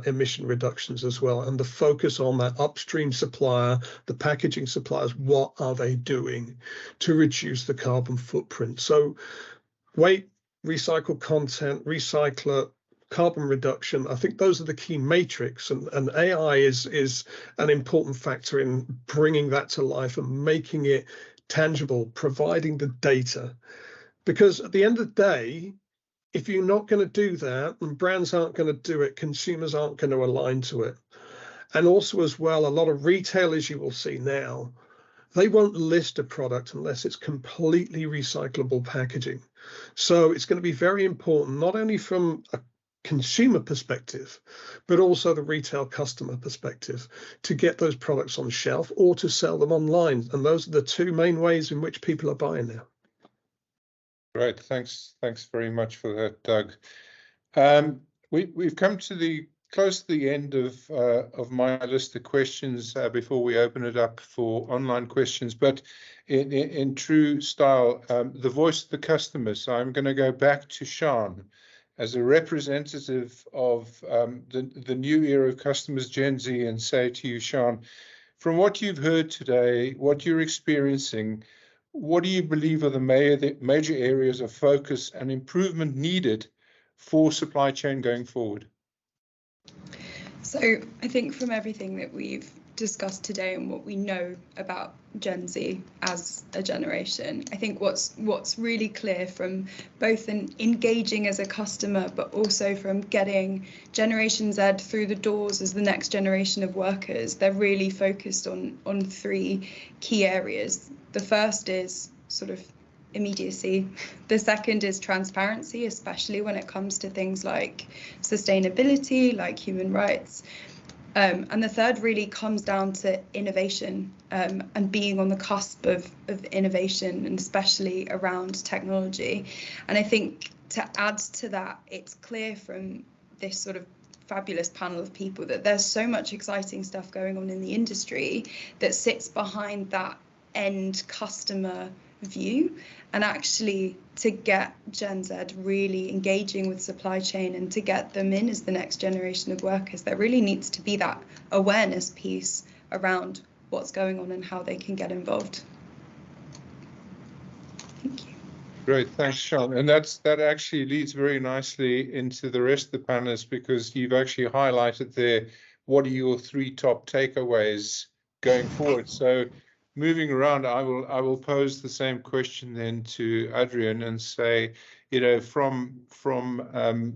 S4: emission reductions as well, and the focus on that upstream supplier, the packaging suppliers. What are they doing to reduce the carbon footprint? So weight, recycled content, recycler, carbon reduction, I think those are the key matrix, and AI is an important factor in bringing that to life and making it tangible, providing the data. Because at the end of the day, if you're not going to do that, and brands aren't going to do it, consumers aren't going to align to it. And also as well, a lot of retailers you will see now, they won't list a product unless it's completely recyclable packaging. So it's going to be very important, not only from a consumer perspective, but also the retail customer perspective, to get those products on shelf or to sell them online. And those are the two main ways in which people are buying now.
S1: Great, thanks very much for that, Doug. We've come to the close to the end of my list of questions before we open it up for online questions, but in true style, the voice of the customer. So I'm going to go back to Sian as a representative of the new era of customers, Gen Z, and say to you, Sian, from what you've heard today, what you're experiencing, what do you believe are the major areas of focus and improvement needed for supply chain going forward?
S3: So I think from everything that we've discussed today and what we know about Gen Z as a generation, I think what's really clear from both engaging as a customer, but also from getting Generation Z through the doors as the next generation of workers, they're really focused on three key areas. The first is sort of immediacy. The second is transparency, especially when it comes to things like sustainability, like human rights. And the third really comes down to innovation and being on the cusp of innovation, and especially around technology. And I think to add to that, it's clear from this sort of fabulous panel of people that there's so much exciting stuff going on in the industry that sits behind that end customer view. And actually, to get Gen Z really engaging with supply chain and to get them in as the next generation of workers, there really needs to be that awareness piece around what's going on and how they can get involved. Thank you.
S1: Great, thanks, Sian. And that actually leads very nicely into the rest of the panelists, because you've actually highlighted there what are your three top takeaways going forward. So moving around, I will pose the same question then to Adrienne and say, you know, from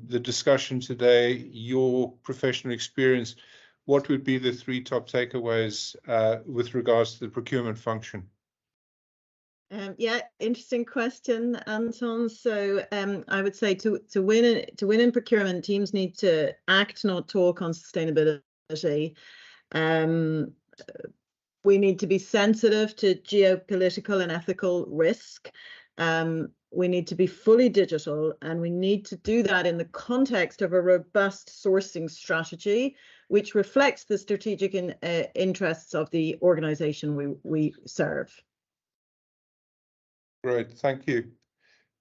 S1: the discussion today, your professional experience, what would be the three top takeaways with regards to the procurement function?
S2: Yeah, interesting question, Anton. So I would say to win in procurement, teams need to act, not talk, on sustainability. We need to be sensitive to geopolitical and ethical risk. We need to be fully digital, and we need to do that in the context of a robust sourcing strategy, which reflects the strategic interests of the organization we serve.
S1: Great, thank you.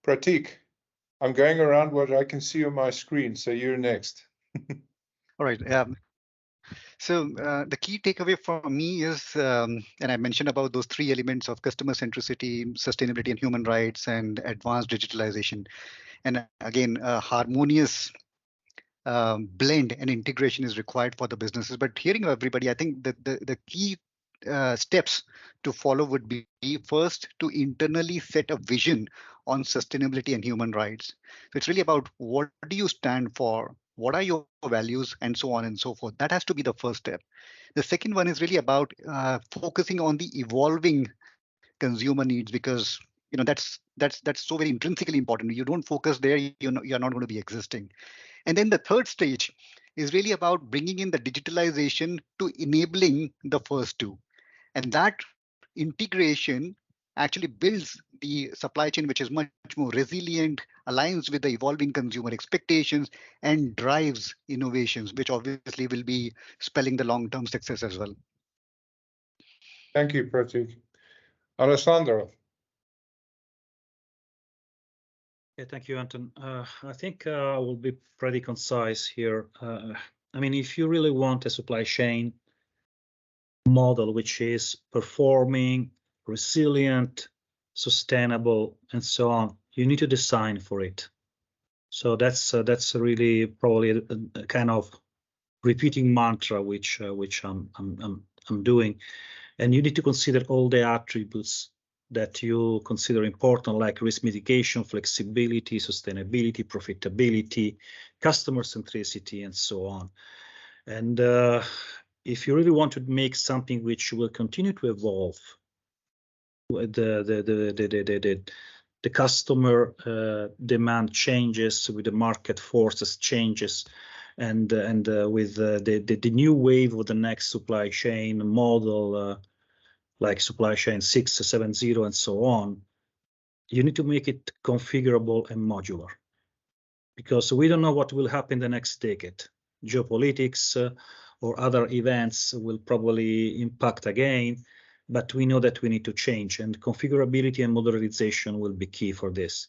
S1: Prateek, I'm going around what I can see on my screen, so you're next.
S6: All right. So the key takeaway for me is, and I mentioned about those three elements of customer centricity, sustainability and human rights, and advanced digitalization. And again, a harmonious blend and integration is required for the businesses. But hearing everybody, I think that the key steps to follow would be first to internally set a vision on sustainability and human rights. So it's really about what do you stand for, what are your values, and so on and so forth. That has to be the first step. The second one is really about focusing on the evolving consumer needs, because that's so very intrinsically important. You don't focus there, you're not going to be existing. And then the third stage is really about bringing in the digitalization to enabling the first two. And that integration actually builds the supply chain, which is much more resilient, aligns with the evolving consumer expectations, and drives innovations, which obviously will be spelling the long-term success as well.
S1: Thank you, Prateek. Alessandro.
S5: Yeah, thank you, Anton. I think I will be pretty concise here. I mean, if you really want a supply chain model which is performing, resilient, sustainable, and so on, you need to design for it. So that's really probably a kind of repeating mantra which I'm doing, and you need to consider all the attributes that you consider important, like risk mitigation, flexibility, sustainability, profitability, customer centricity, and so on. And if you really want to make something which will continue to evolve, the customer demand changes with the market forces changes, and with the new wave of the next supply chain model, like supply chain 670 and so on, you need to make it configurable and modular, because we don't know what will happen the next decade. geopolitics or other events will probably impact again, but we know that we need to change, and configurability and modularization will be key for this.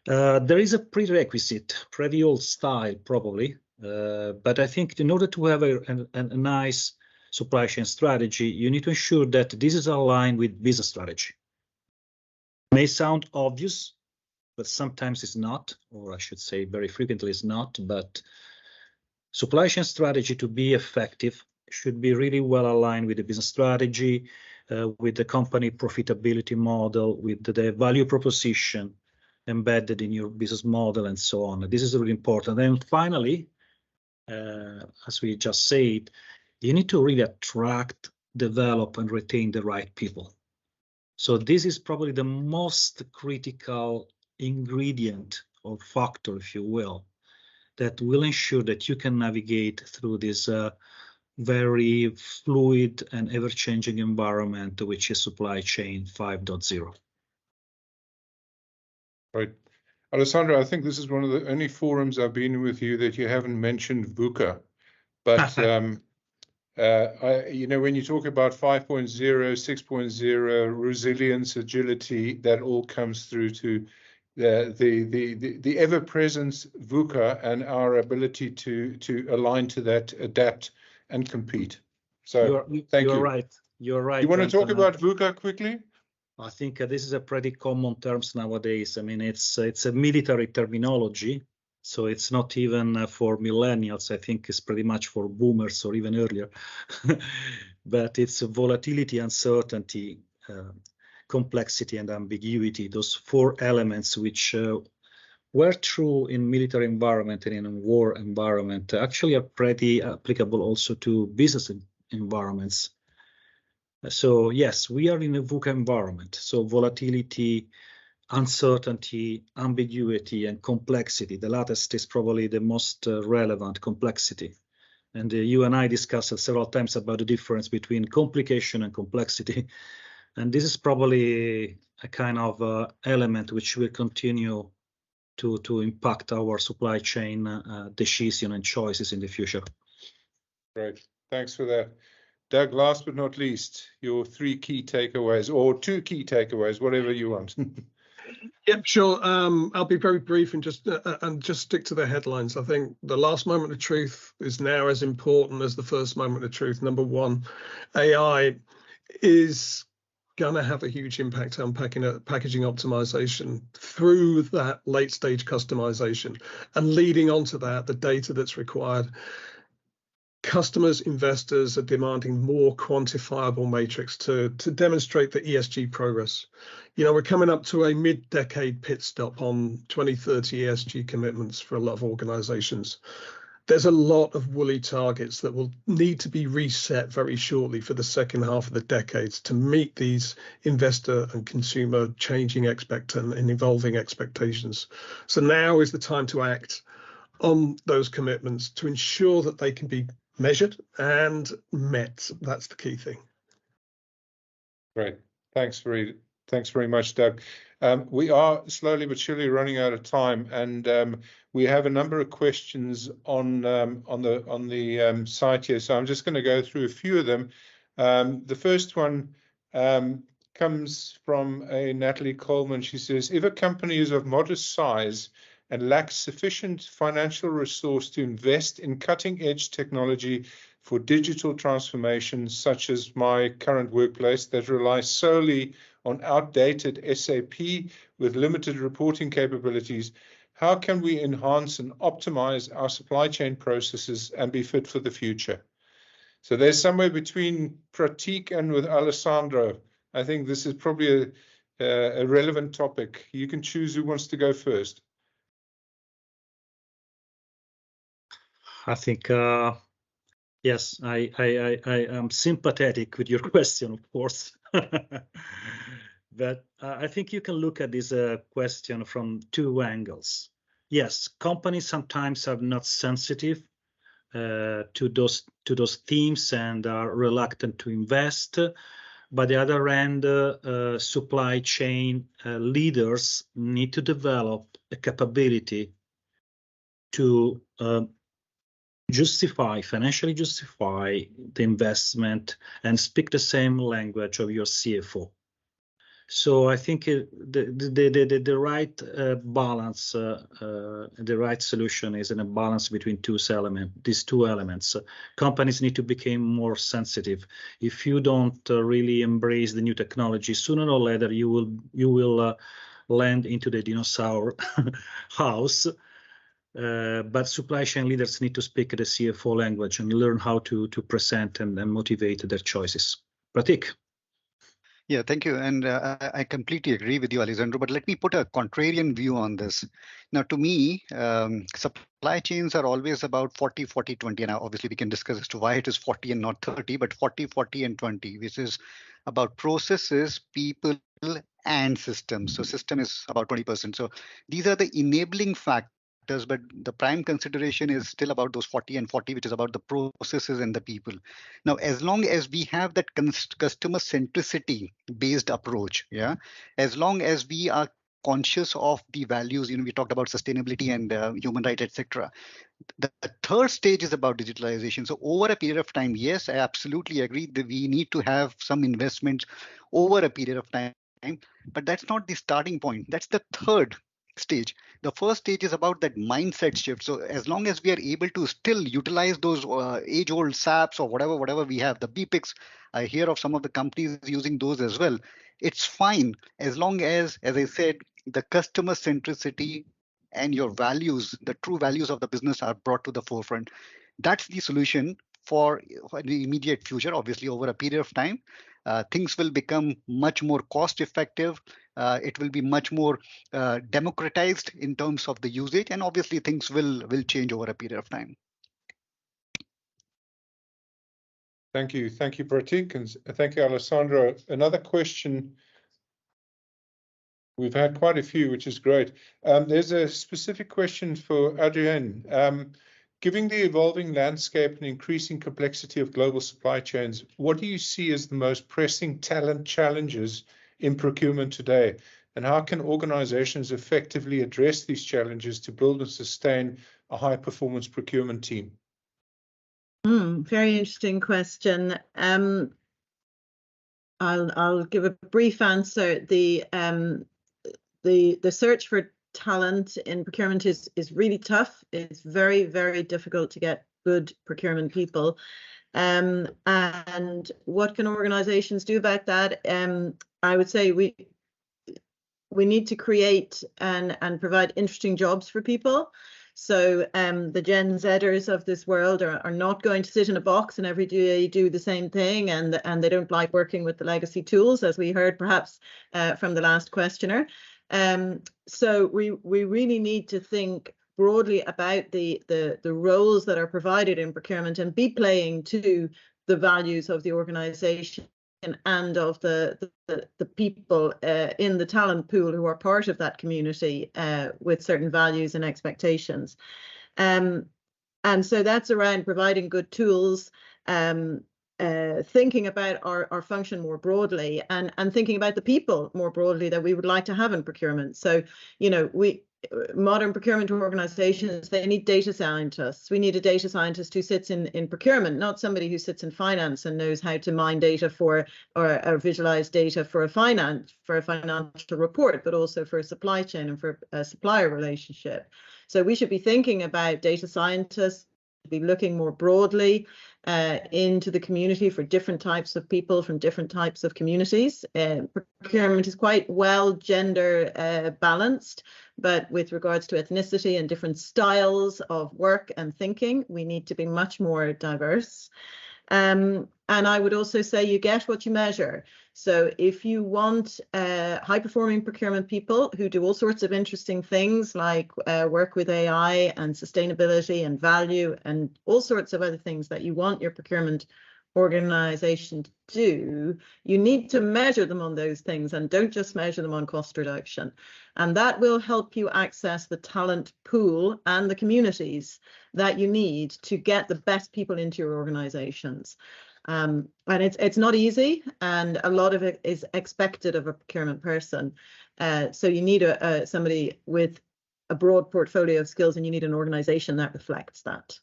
S5: There is a prerequisite, pretty old style probably, but I think in order to have a nice supply chain strategy, you need to ensure that this is aligned with business strategy. May sound obvious, but sometimes it's not, or I should say very frequently it's not, but supply chain strategy to be effective should be really well aligned with the business strategy, with the company profitability model, with the value proposition embedded in your business model and so on. This is really important. And finally, as we just said, you need to really attract, develop, and retain the right people. So this is probably the most critical ingredient or factor, if you will, that will ensure that you can navigate through this very fluid and ever-changing environment, which is supply chain 5.0.
S1: Right. Alessandro, I think this is one of the only forums I've been with you that you haven't mentioned VUCA. But, you know, when you talk about 5.0, 6.0, resilience, agility, that all comes through to the ever-present VUCA and our ability to align to that, adapt, and compete. So thank you.
S5: You're right. You're right.
S1: You want to talk about VUCA quickly?
S5: I think this is a pretty common terms nowadays. I mean, it's a military terminology, so it's not even for millennials. I think it's pretty much for boomers or even earlier. But it's volatility, uncertainty, complexity, and ambiguity. Those four elements which were true in military environment and in a war environment actually are pretty applicable also to business environments. So yes, we are in a VUCA environment. So volatility, uncertainty, ambiguity, and complexity. The latest is probably the most relevant, complexity. And you and I discussed several times about the difference between complication and complexity. And this is probably a kind of element which will continue to impact our supply chain decision and choices in the future.
S1: Great, thanks for that. Doug, last but not least, your 3 key takeaways, or 2 key takeaways, whatever you want.
S4: Yep, sure. I'll be very brief and just stick to the headlines. I think the last moment of truth is now as important as the first moment of truth. Number one, AI is going to have a huge impact on packaging optimization through that late stage customization, and leading on to that, the data that's required. Customers, investors are demanding more quantifiable matrix to demonstrate the ESG progress. You know, we're coming up to a mid-decade pit stop on 2030 ESG commitments for a lot of organizations. There's a lot of woolly targets that will need to be reset very shortly for the second half of the decades to meet these investor and consumer changing and evolving expectations. So now is the time to act on those commitments to ensure that they can be measured and met. That's the key thing.
S1: Great. Thanks very much, Doug. We are slowly but surely running out of time, and we have a number of questions on the site here. So I'm just going to go through a few of them. The first one comes from a Natalie Coleman. She says, if a company is of modest size and lacks sufficient financial resource to invest in cutting-edge technology for digital transformation, such as my current workplace that relies solely on outdated SAP with limited reporting capabilities, how can we enhance and optimize our supply chain processes and be fit for the future? So there's somewhere between Prateek and with Alessandro. I think this is probably a relevant topic. You can choose who wants to go first.
S5: I think, yes, I am sympathetic with your question, of course. But I think you can look at this question from 2 angles. Yes, companies sometimes are not sensitive to those themes and are reluctant to invest. By the other hand, supply chain leaders need to develop a capability to financially justify the investment and speak the same language of your CFO. So I think the right balance, the right solution is in a balance between these two elements. Companies need to become more sensitive. If you don't really embrace the new technology, sooner or later you will land into the dinosaur house. But supply chain leaders need to speak the CFO language and learn how to present and motivate their choices. Prateek.
S6: Yeah, thank you. And I completely agree with you, Alessandro, but let me put a contrarian view on this. Now, to me, supply chains are always about 40, 40, 20. And obviously, we can discuss as to why it is 40 and not 30, but 40, 40, and 20, which is about processes, people, and systems. So system is about 20%. So these are the enabling factors, but the prime consideration is still about those 40 and 40, which is about the processes and the people. Now, as long as we have that customer centricity based approach, yeah, as long as we are conscious of the values, we talked about sustainability and human rights, etc. The third stage is about digitalization. So over a period of time, yes, I absolutely agree that we need to have some investments over a period of time, but that's not the starting point. That's the third stage. The first stage is about that mindset shift. So as long as we are able to still utilize those age-old SAPs or whatever we have, the BPICs, I hear of some of the companies using those as well. It's fine as long as I said, the customer centricity and your values, the true values of the business are brought to the forefront. That's the solution for the immediate future. Obviously, over a period of time, things will become much more cost effective. It will be much more democratized in terms of the usage, and obviously things will change over a period of time.
S1: Thank you, Prateek, and thank you, Alessandro. Another question. We've had quite a few, which is great. There's a specific question for Adrienne. Given the evolving landscape and increasing complexity of global supply chains, what do you see as the most pressing talent challenges in procurement today? And how can organizations effectively address these challenges to build and sustain a high-performance procurement team?
S2: Very interesting question. I'll give a brief answer. The search for talent in procurement is really tough. It's very, very difficult to get good procurement people. And what can organizations do about that? I would say we need to create and provide interesting jobs for people. So the Gen Zers of this world are not going to sit in a box and every day do the same thing, and they don't like working with the legacy tools, as we heard perhaps from the last questioner. So we really need to think broadly about the roles that are provided in procurement and be playing to the values of the organization and of the people in the talent pool who are part of that community with certain values and expectations. And so that's around providing good tools, thinking about our function more broadly, and thinking about the people more broadly that we would like to have in procurement. So, modern procurement organizations, they need data scientists. We need a data scientist who sits in procurement, not somebody who sits in finance and knows how to mine data or visualize data for a financial report, but also for a supply chain and for a supplier relationship. So we should be thinking about data scientists, be looking more broadly into the community for different types of people from different types of communities. Procurement is quite well gender balanced, but with regards to ethnicity and different styles of work and thinking, we need to be much more diverse. And I would also say you get what you measure. So if you want high-performing procurement people who do all sorts of interesting things like work with AI and sustainability and value and all sorts of other things that you want your procurement organization to do, you need to measure them on those things and don't just measure them on cost reduction. And that will help you access the talent pool and the communities that you need to get the best people into your organizations. And it's not easy, and a lot of it is expected of a procurement person. So you need somebody with a broad portfolio of skills, and you need an organization that reflects that.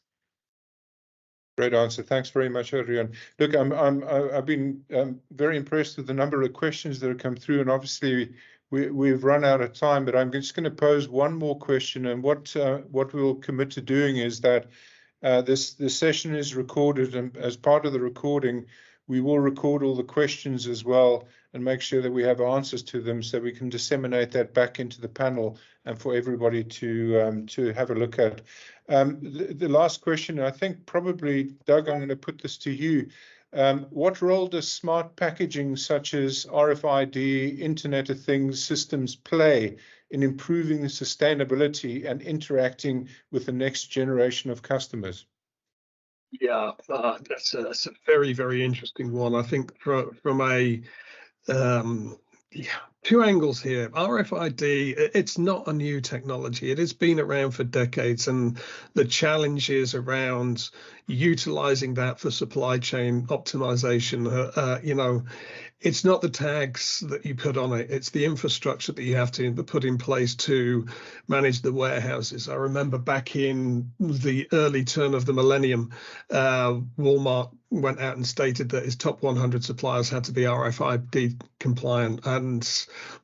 S1: Great answer. Thanks very much, Adrienne. Look, I've been very impressed with the number of questions that have come through, and obviously we've run out of time. But I'm just going to pose one more question, and what we'll commit to doing is that this session is recorded, and as part of the recording, we will record all the questions as well and make sure that we have answers to them, so we can disseminate that back into the panel and for everybody to have a look at. The last question, I think probably, Doug, I'm going to put this to you. What role does smart packaging such as RFID, Internet of Things systems play in improving the sustainability and interacting with the next generation of customers?
S4: Yeah, that's a very, very interesting one. I think from a two angles here. RFID, it's not a new technology. It has been around for decades, and the challenge is around utilizing that for supply chain optimization. You know, it's not the tags that you put on it, it's the infrastructure that you have to put in place to manage the warehouses. I remember back in the early turn of the millennium, Walmart went out and stated that his top 100 suppliers had to be RFID compliant, and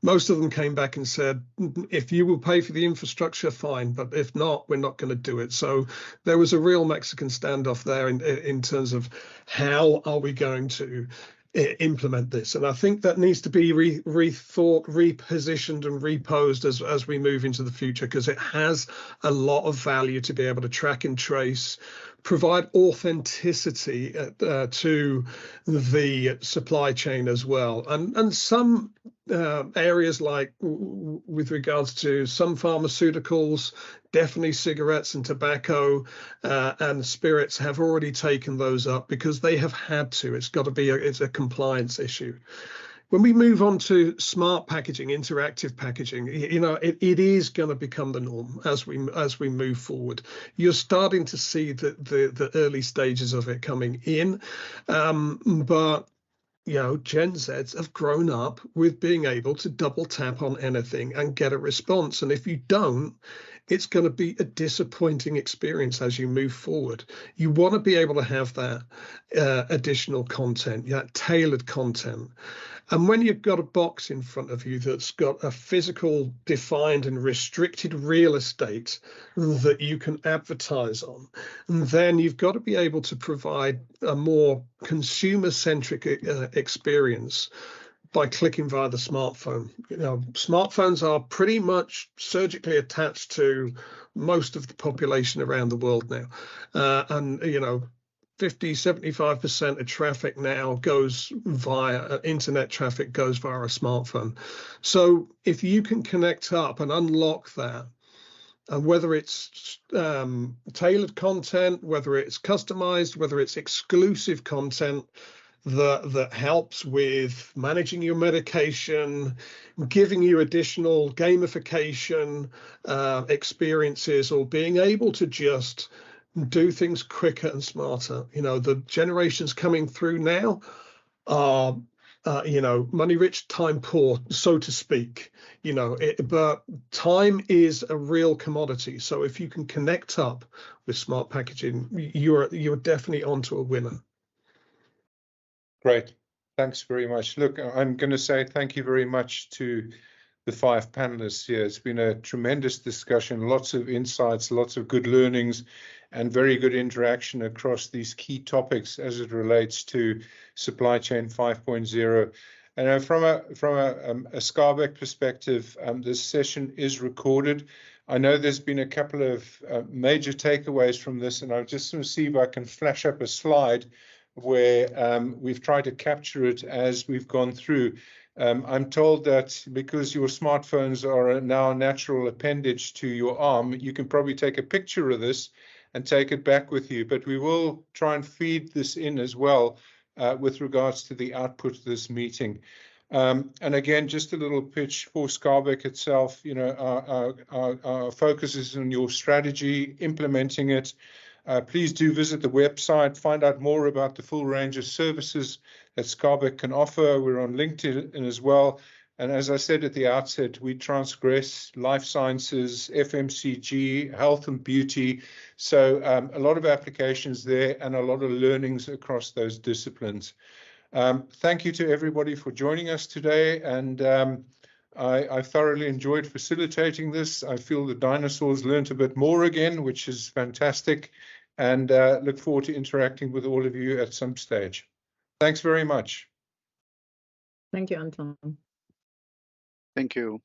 S4: most of them came back and said, if you will pay for the infrastructure, fine, but if not, we're not going to do it. So there was a real Mexican standoff there in terms of how are we going to implement this. And I think that needs to be rethought, repositioned and reposed as we move into the future, because it has a lot of value to be able to track and trace, provide authenticity to the supply chain as well. And some areas, like with regards to some pharmaceuticals, definitely cigarettes and tobacco and spirits, have already taken those up because they have had to. It's got to be it's a compliance issue. When we move on to smart packaging, interactive packaging, you know, it is going to become the norm as we move forward. You're starting to see the early stages of it coming in, but you know, Gen Zs have grown up with being able to double tap on anything and get a response. And if you don't, it's going to be a disappointing experience as you move forward. You want to be able to have that additional content, that tailored content. And when you've got a box in front of you that's got a physical, defined and restricted real estate that you can advertise on, then you've got to be able to provide a more consumer-centric experience by clicking via the smartphone. You know, smartphones are pretty much surgically attached to most of the population around the world now. And, you know, 50-75% of traffic now goes via internet traffic, goes via a smartphone. So if you can connect up and unlock that, and whether it's tailored content, whether it's customized, whether it's exclusive content that helps with managing your medication, giving you additional gamification experiences, or being able to just do things quicker and smarter. You know, the generations coming through now are, you know, money rich, time poor, so to speak. You know, but time is a real commodity. So if you can connect up with smart packaging, you're definitely onto a winner.
S1: Great. Thanks very much. Look, I'm going to say thank you very much to the 5 panelists here. It's been a tremendous discussion, lots of insights, lots of good learnings, and very good interaction across these key topics as it relates to supply chain 5.0. And from a Skarbek perspective, this session is recorded. I know there's been a couple of major takeaways from this, and I'll just see if I can flash up a slide where we've tried to capture it as we've gone through. I'm told that because your smartphones are now a natural appendage to your arm, you can probably take a picture of this and take it back with you. But we will try and feed this in as well with regards to the output of this meeting. And again, just a little pitch for Skarbek itself. You know, our focus is on your strategy, implementing it. Please do visit the website, find out more about the full range of services that Skarbek can offer. We're on LinkedIn as well. And as I said at the outset, we transgress life sciences, FMCG, health and beauty. So a lot of applications there and a lot of learnings across those disciplines. Thank you to everybody for joining us today. And I thoroughly enjoyed facilitating this. I feel the dinosaurs learned a bit more again, which is fantastic. And look forward to interacting with all of you at some stage. Thanks very much.
S2: Thank you, Anton.
S6: Thank you.